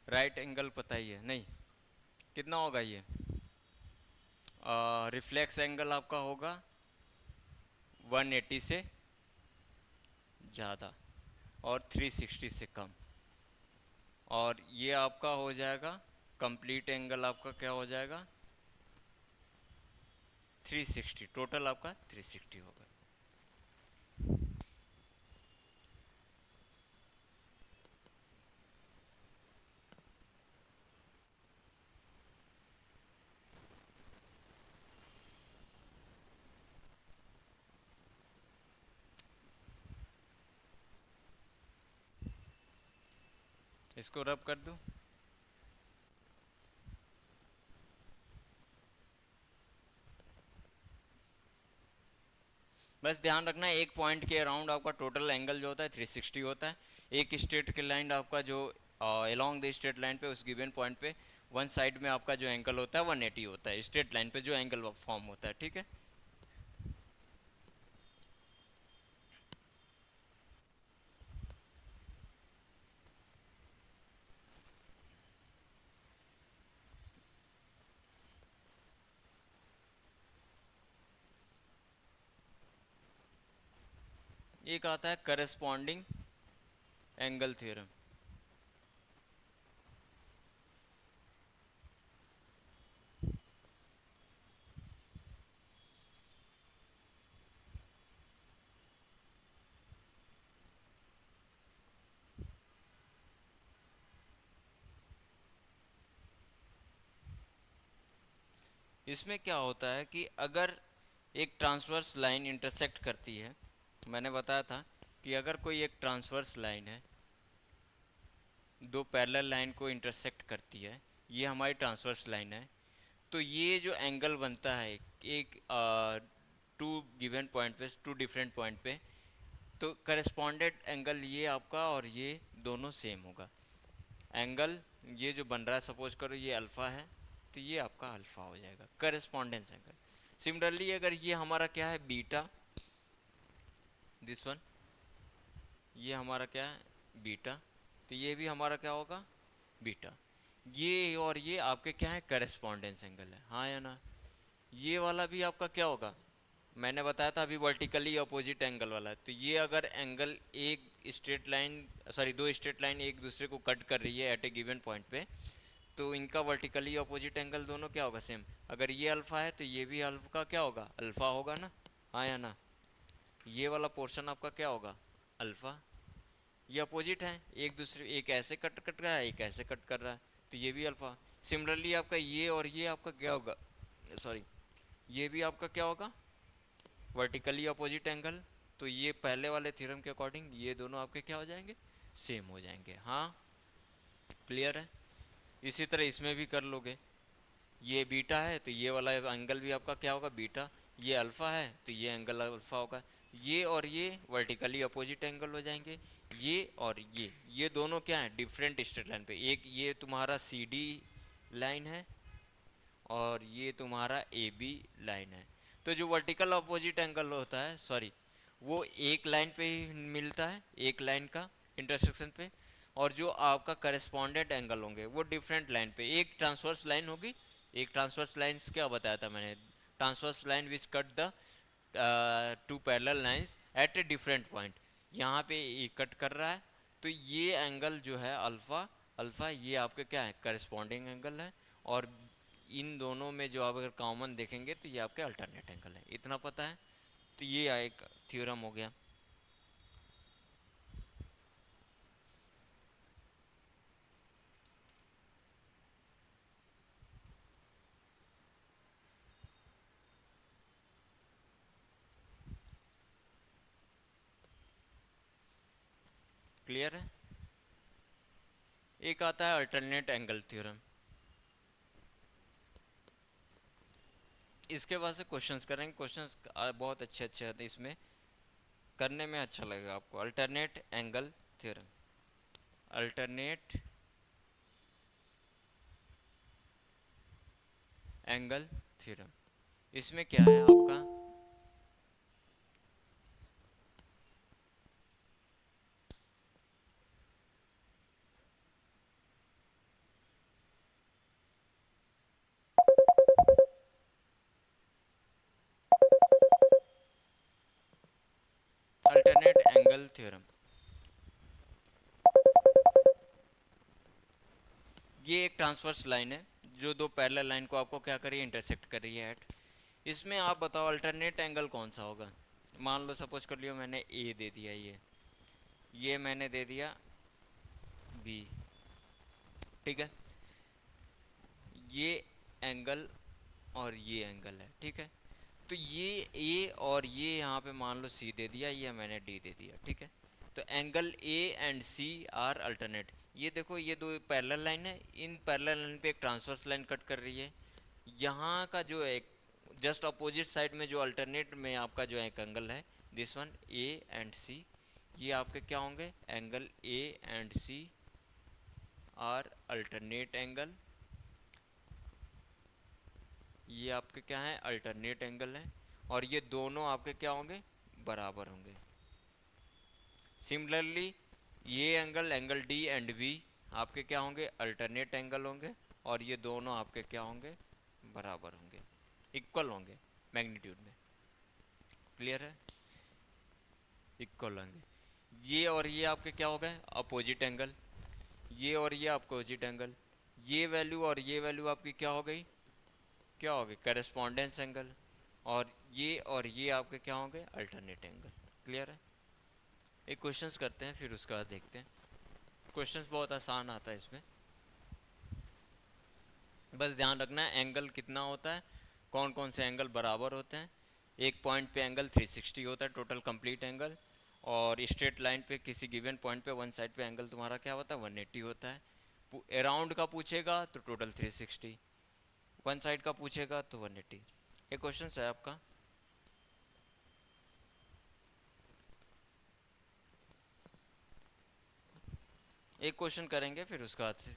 राइट एंगल पता ही है नहीं, कितना होगा ये? रिफ्लेक्स एंगल आपका होगा 180 से ज़्यादा और 360 से कम, और ये आपका हो जाएगा कंप्लीट एंगल, आपका क्या हो जाएगा 360, टोटल आपका 360 होगा। इसको रब कर दूं, बस ध्यान रखना एक पॉइंट के अराउंड आपका टोटल एंगल जो होता है 360 होता है। एक स्ट्रेट की लाइन आपका जो अलोंग द स्ट्रेट लाइन पे उस गिवन पॉइंट पे वन साइड में आपका जो एंगल होता है 180 होता है, स्ट्रेट लाइन पे जो एंगल फॉर्म होता है। ठीक है, एक आता है करस्पॉन्डिंग एंगल थ्योरम। इसमें क्या होता है कि अगर एक ट्रांसवर्स लाइन इंटरसेक्ट करती है, मैंने बताया था कि अगर कोई एक ट्रांसवर्स लाइन है दो पैरेलल लाइन को इंटरसेक्ट करती है, ये हमारी ट्रांसवर्स लाइन है, तो ये जो एंगल बनता है एक टू गिवन पॉइंट पे, टू डिफरेंट पॉइंट पे, तो करस्पॉन्डेड एंगल ये आपका और ये दोनों सेम होगा। एंगल ये जो बन रहा है, सपोज करो ये अल्फ़ा है तो ये आपका अल्फ़ा हो जाएगा, करस्पॉन्डेंस एंगल। सिमिलरली अगर ये हमारा क्या है बीटा, दिस वन, ये हमारा क्या है बीटा, तो ये भी हमारा क्या होगा बीटा। ये और ये आपके क्या है करस्पॉन्डेंस एंगल है, हाँ या ना? ये वाला भी आपका क्या होगा, मैंने बताया था अभी वर्टिकली अपोजिट एंगल वाला है, तो ये अगर एंगल एक स्ट्रेट लाइन, सॉरी दो स्ट्रेट लाइन एक दूसरे को कट कर रही है एट ए गिवन पॉइंट पे, तो इनका वर्टिकली अपोजिट एंगल दोनों क्या होगा सेम। अगर ये अल्फ़ा है तो ये भी अल्फ़ा का क्या होगा अल्फ़ा होगा ना, हाँ या ना? ये वाला पोर्शन आपका क्या होगा अल्फ़ा। ये अपोजिट है एक दूसरे, एक ऐसे कट कट रहा है एक ऐसे कट कर रहा है, तो ये भी अल्फ़ा। सिमिलरली आपका ये और ये आपका क्या होगा, सॉरी ये भी आपका क्या होगा वर्टिकली अपोजिट एंगल, तो ये पहले वाले थ्योरम के अकॉर्डिंग ये दोनों आपके क्या हो जाएंगे सेम हो जाएंगे। हाँ क्लियर है? इसी तरह इसमें भी कर लोगे, ये बीटा है तो ये वाला एंगल भी आपका क्या होगा, बीटा। ये अल्फ़ा है तो ये एंगल अल्फ़ा होगा। ये और ये वर्टिकली अपोजिट एंगल हो जाएंगे। ये और ये दोनों क्या है, डिफरेंट स्ट्रेट लाइन पे। एक ये तुम्हारा सी डी लाइन है और ये तुम्हारा ए बी लाइन है। तो जो वर्टिकल अपोजिट एंगल होता है, सॉरी, वो एक लाइन पे ही मिलता है, एक लाइन का इंटरसेक्शन पे। और जो आपका करस्पॉन्डेंट एंगल होंगे वो डिफरेंट लाइन पे। एक ट्रांसवर्स लाइन होगी, एक ट्रांसवर्स लाइन क्या बताया था मैंने, transverse line which cut the two parallel lines eight a different point. यहाँ पे ये कट कर रहा है तो ये एंगल जो है अल्फ़ा, अल्फ़ा ये आपके क्या है, करस्पॉन्डिंग एंगल है। और इन दोनों में जो आप अगर कॉमन देखेंगे तो ये आपके अल्टरनेट एंगल है। इतना पता है? तो ये एक थ्योरम हो गया। क्लियर है? एक आता है अल्टरनेट एंगल थ्योरम। इसके बाद से क्वेश्चंस करेंगे। क्वेश्चंस बहुत अच्छे अच्छे आते हैं, इसमें करने में अच्छा लगेगा आपको। Alternate angle theorem, alternate angle theorem. इसमें क्या है आपका, अल्टरनेट एंगल थ्योरम। ये एक ट्रांसवर्स लाइन है जो दो पैरेलल लाइन को आपको क्या कर रही है, इंटरसेक्ट कर रही है एट। इसमें आप बताओ अल्टरनेट एंगल कौन सा होगा। मान लो सपोज कर लियो मैंने ए दे दिया, ये मैंने दे दिया बी, ठीक है। ये एंगल और ये एंगल है, ठीक है। तो ये ए और ये यहाँ पे मान लो सी दे दिया, ये मैंने डी दे दिया, ठीक है। तो angle A and C are alternate. ये देखो ये दो पैरेलल लाइन है, इन पैरेलल लाइन पे एक ट्रांसवर्स लाइन कट कर रही है। यहाँ का जो एक जस्ट अपोजिट साइड में जो अल्टरनेट में आपका जो एक एंगल है, this one A and C, ये आपके क्या होंगे, angle A and C are alternate angle. ये आपके क्या है, अल्टरनेट एंगल है। और ये दोनों आपके क्या होंगे, बराबर होंगे। सिमिलरली ये angle, angle D and B आपके क्या होंगे, अल्टरनेट एंगल होंगे। और ये दोनों आपके क्या होंगे, बराबर होंगे, इक्वल होंगे मैग्नीट्यूड में। क्लियर है? इक्वल होंगे। ये और ये आपके क्या हो गए, अपोजिट एंगल। ये और ये अपोजिट एंगल। ये वैल्यू और ये वैल्यू आपकी क्या हो गई, क्या हो गई, करेस्पॉन्डेंस एंगल। और ये आपके क्या होंगे, अल्टरनेट एंगल। क्लियर है? एक क्वेश्चंस करते हैं फिर उसके बाद देखते हैं। क्वेश्चंस बहुत आसान आता है इसमें, बस ध्यान रखना है एंगल कितना होता है, कौन कौन से एंगल बराबर होते हैं। एक पॉइंट पे एंगल 360 होता है टोटल कंप्लीट एंगल। और स्ट्रेट लाइन पे किसी गिवन पॉइंट पे वन साइड पे एंगल तुम्हारा क्या होता है, 180 होता है। अराउंड का पूछेगा तो टोटल 360, वन साइड का पूछेगा तो 180। ये क्वेश्चन है आपका। एक क्वेश्चन करेंगे फिर उसके बाद से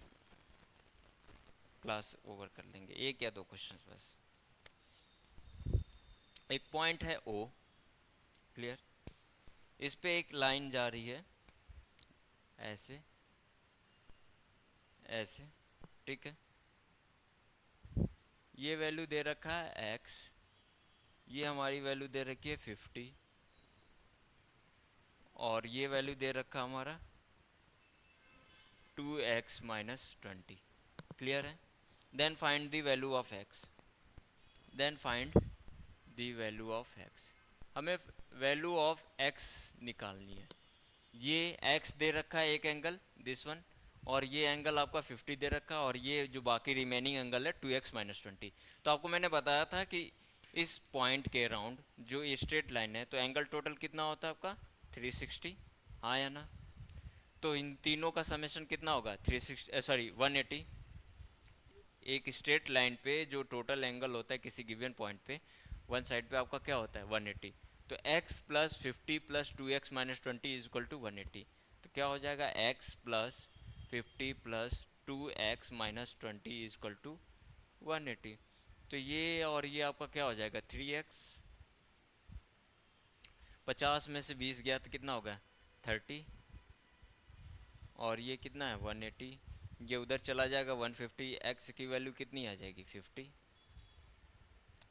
क्लास ओवर कर लेंगे, एक या दो क्वेश्चन बस। एक पॉइंट है ओ, क्लियर। इस पे एक लाइन जा रही है ऐसे ऐसे, ठीक है। ये वैल्यू दे रखा है x, ये हमारी वैल्यू दे रखी है 50, और ये वैल्यू दे रखा हमारा 2x माइनस 20। क्लियर है? Then find the value of x, then find the value of x। हमें वैल्यू ऑफ x निकालनी है। ये x दे रखा है एक एंगल, दिस वन, और ये एंगल आपका 50 दे रखा है, और ये जो बाकी रिमेनिंग एंगल है 2x माइनस 20। तो आपको मैंने बताया था कि इस पॉइंट के अराउंड जो ये स्ट्रेट लाइन है तो एंगल टोटल कितना होता है आपका, 360, हाँ या ना। तो इन तीनों का समेशन कितना होगा 180। एक स्ट्रेट लाइन पे जो टोटल एंगल होता है किसी गिवन पॉइंट पे, वन साइड पे आपका क्या होता है 180। तो x plus 50 plus 2x minus 20 is equal to 180। तो क्या हो जाएगा x plus 50 plus 2x minus 20 is equal to 180। तो ये और ये आपका क्या हो जाएगा 3x। 50 में से 20 गया तो कितना होगा 30, और ये कितना है 180। ये उधर चला जाएगा 150। x की वैल्यू कितनी आ जाएगी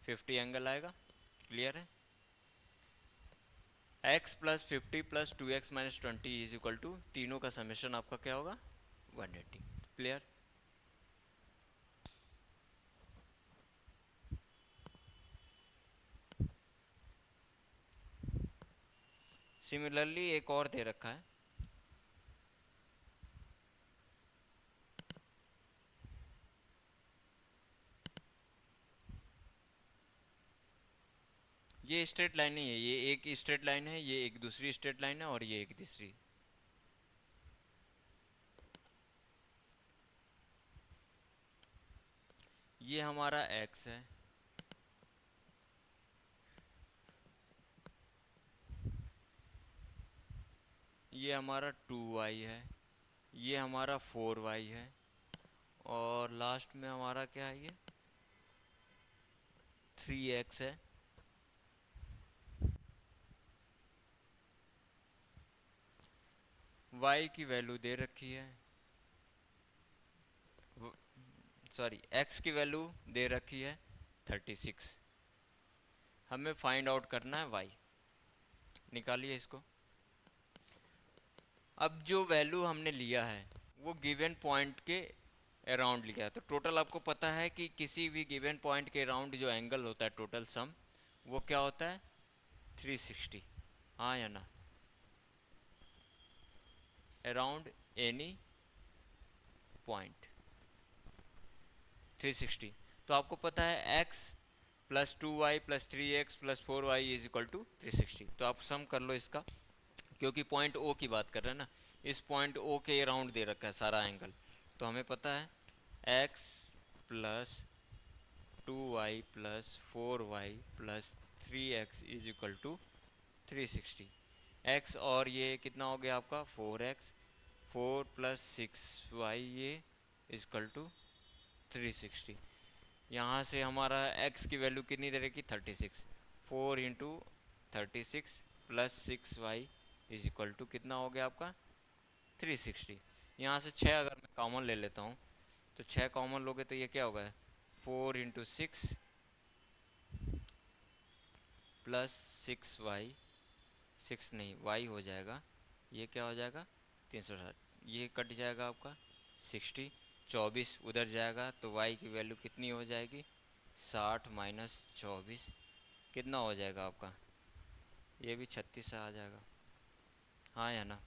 50 एंगल आएगा। क्लियर है। x plus 50 plus 2x minus 20 is equal to, तीनों का समेशन आपका क्या होगा 180। क्लियर। सिमिलरली एक और दे रखा है, ये स्ट्रेट लाइन नहीं है, ये एक स्ट्रेट लाइन है, ये एक दूसरी स्ट्रेट लाइन है, और ये एक तीसरी। ये हमारा x है, ये हमारा 2y है, ये हमारा 4y है, और लास्ट में हमारा क्या है ये 3x है। y की वैल्यू दे रखी है, सॉरी x की वैल्यू दे रखी है 36। हमें फाइंड आउट करना है y। निकालिए इसको। अब जो वैल्यू हमने लिया है वो गिवन पॉइंट के अराउंड लिया है, तो टोटल आपको पता है कि किसी भी गिवन पॉइंट के अराउंड जो एंगल होता है टोटल सम वो क्या होता है 360। हाँ या ना, अराउंड एनी पॉइंट 360। तो आपको पता है x plus 2y plus 3x plus 4y is equal to 360। तो आप सम कर लो इसका, क्योंकि पॉइंट O की बात कर रहे हैं ना, इस पॉइंट O के अराउंड दे रखा है सारा एंगल। तो हमें पता है x plus 2y plus 4y plus 3x is equal to 360। x और ये कितना हो गया आपका 4x, 4 प्लस 6y ये इज इक्वल टू 360। यहाँ से हमारा x की वैल्यू कितनी दे रखी 36। 4 into 36 plus 6y is equal to कितना हो गया आपका 360। यहाँ से 6 अगर मैं कॉमन ले लेता हूँ तो 6 कॉमन लोगे तो ये क्या होगा 4 इंटू 6 प्लस 6y, 6 नहीं y हो जाएगा, ये क्या हो जाएगा 360। ये कट जाएगा आपका 60, 24 उधर जाएगा तो y की वैल्यू कितनी हो जाएगी 60 माइनस 24 कितना हो जाएगा आपका, ये भी 36 आ जाएगा। हाँ या ना,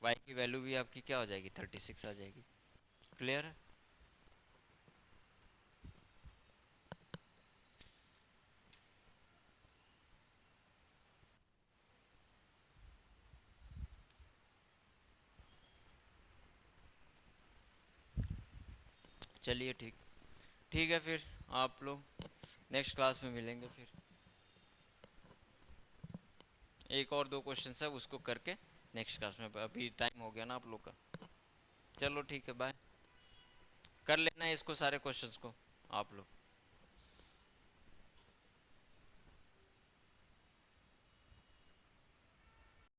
y की वैल्यू भी आपकी क्या हो जाएगी 36 आ जाएगी। क्लियर है। चलिए ठीक ठीक है, फिर आप लोग नेक्स्ट क्लास में मिलेंगे। फिर एक और 2 क्वेश्चन है उसको करके नेक्स्ट क्लास में, अभी टाइम हो गया ना आप लोग का। चलो ठीक है, बाय। कर लेना है इसको सारे क्वेश्चंस को आप लोग।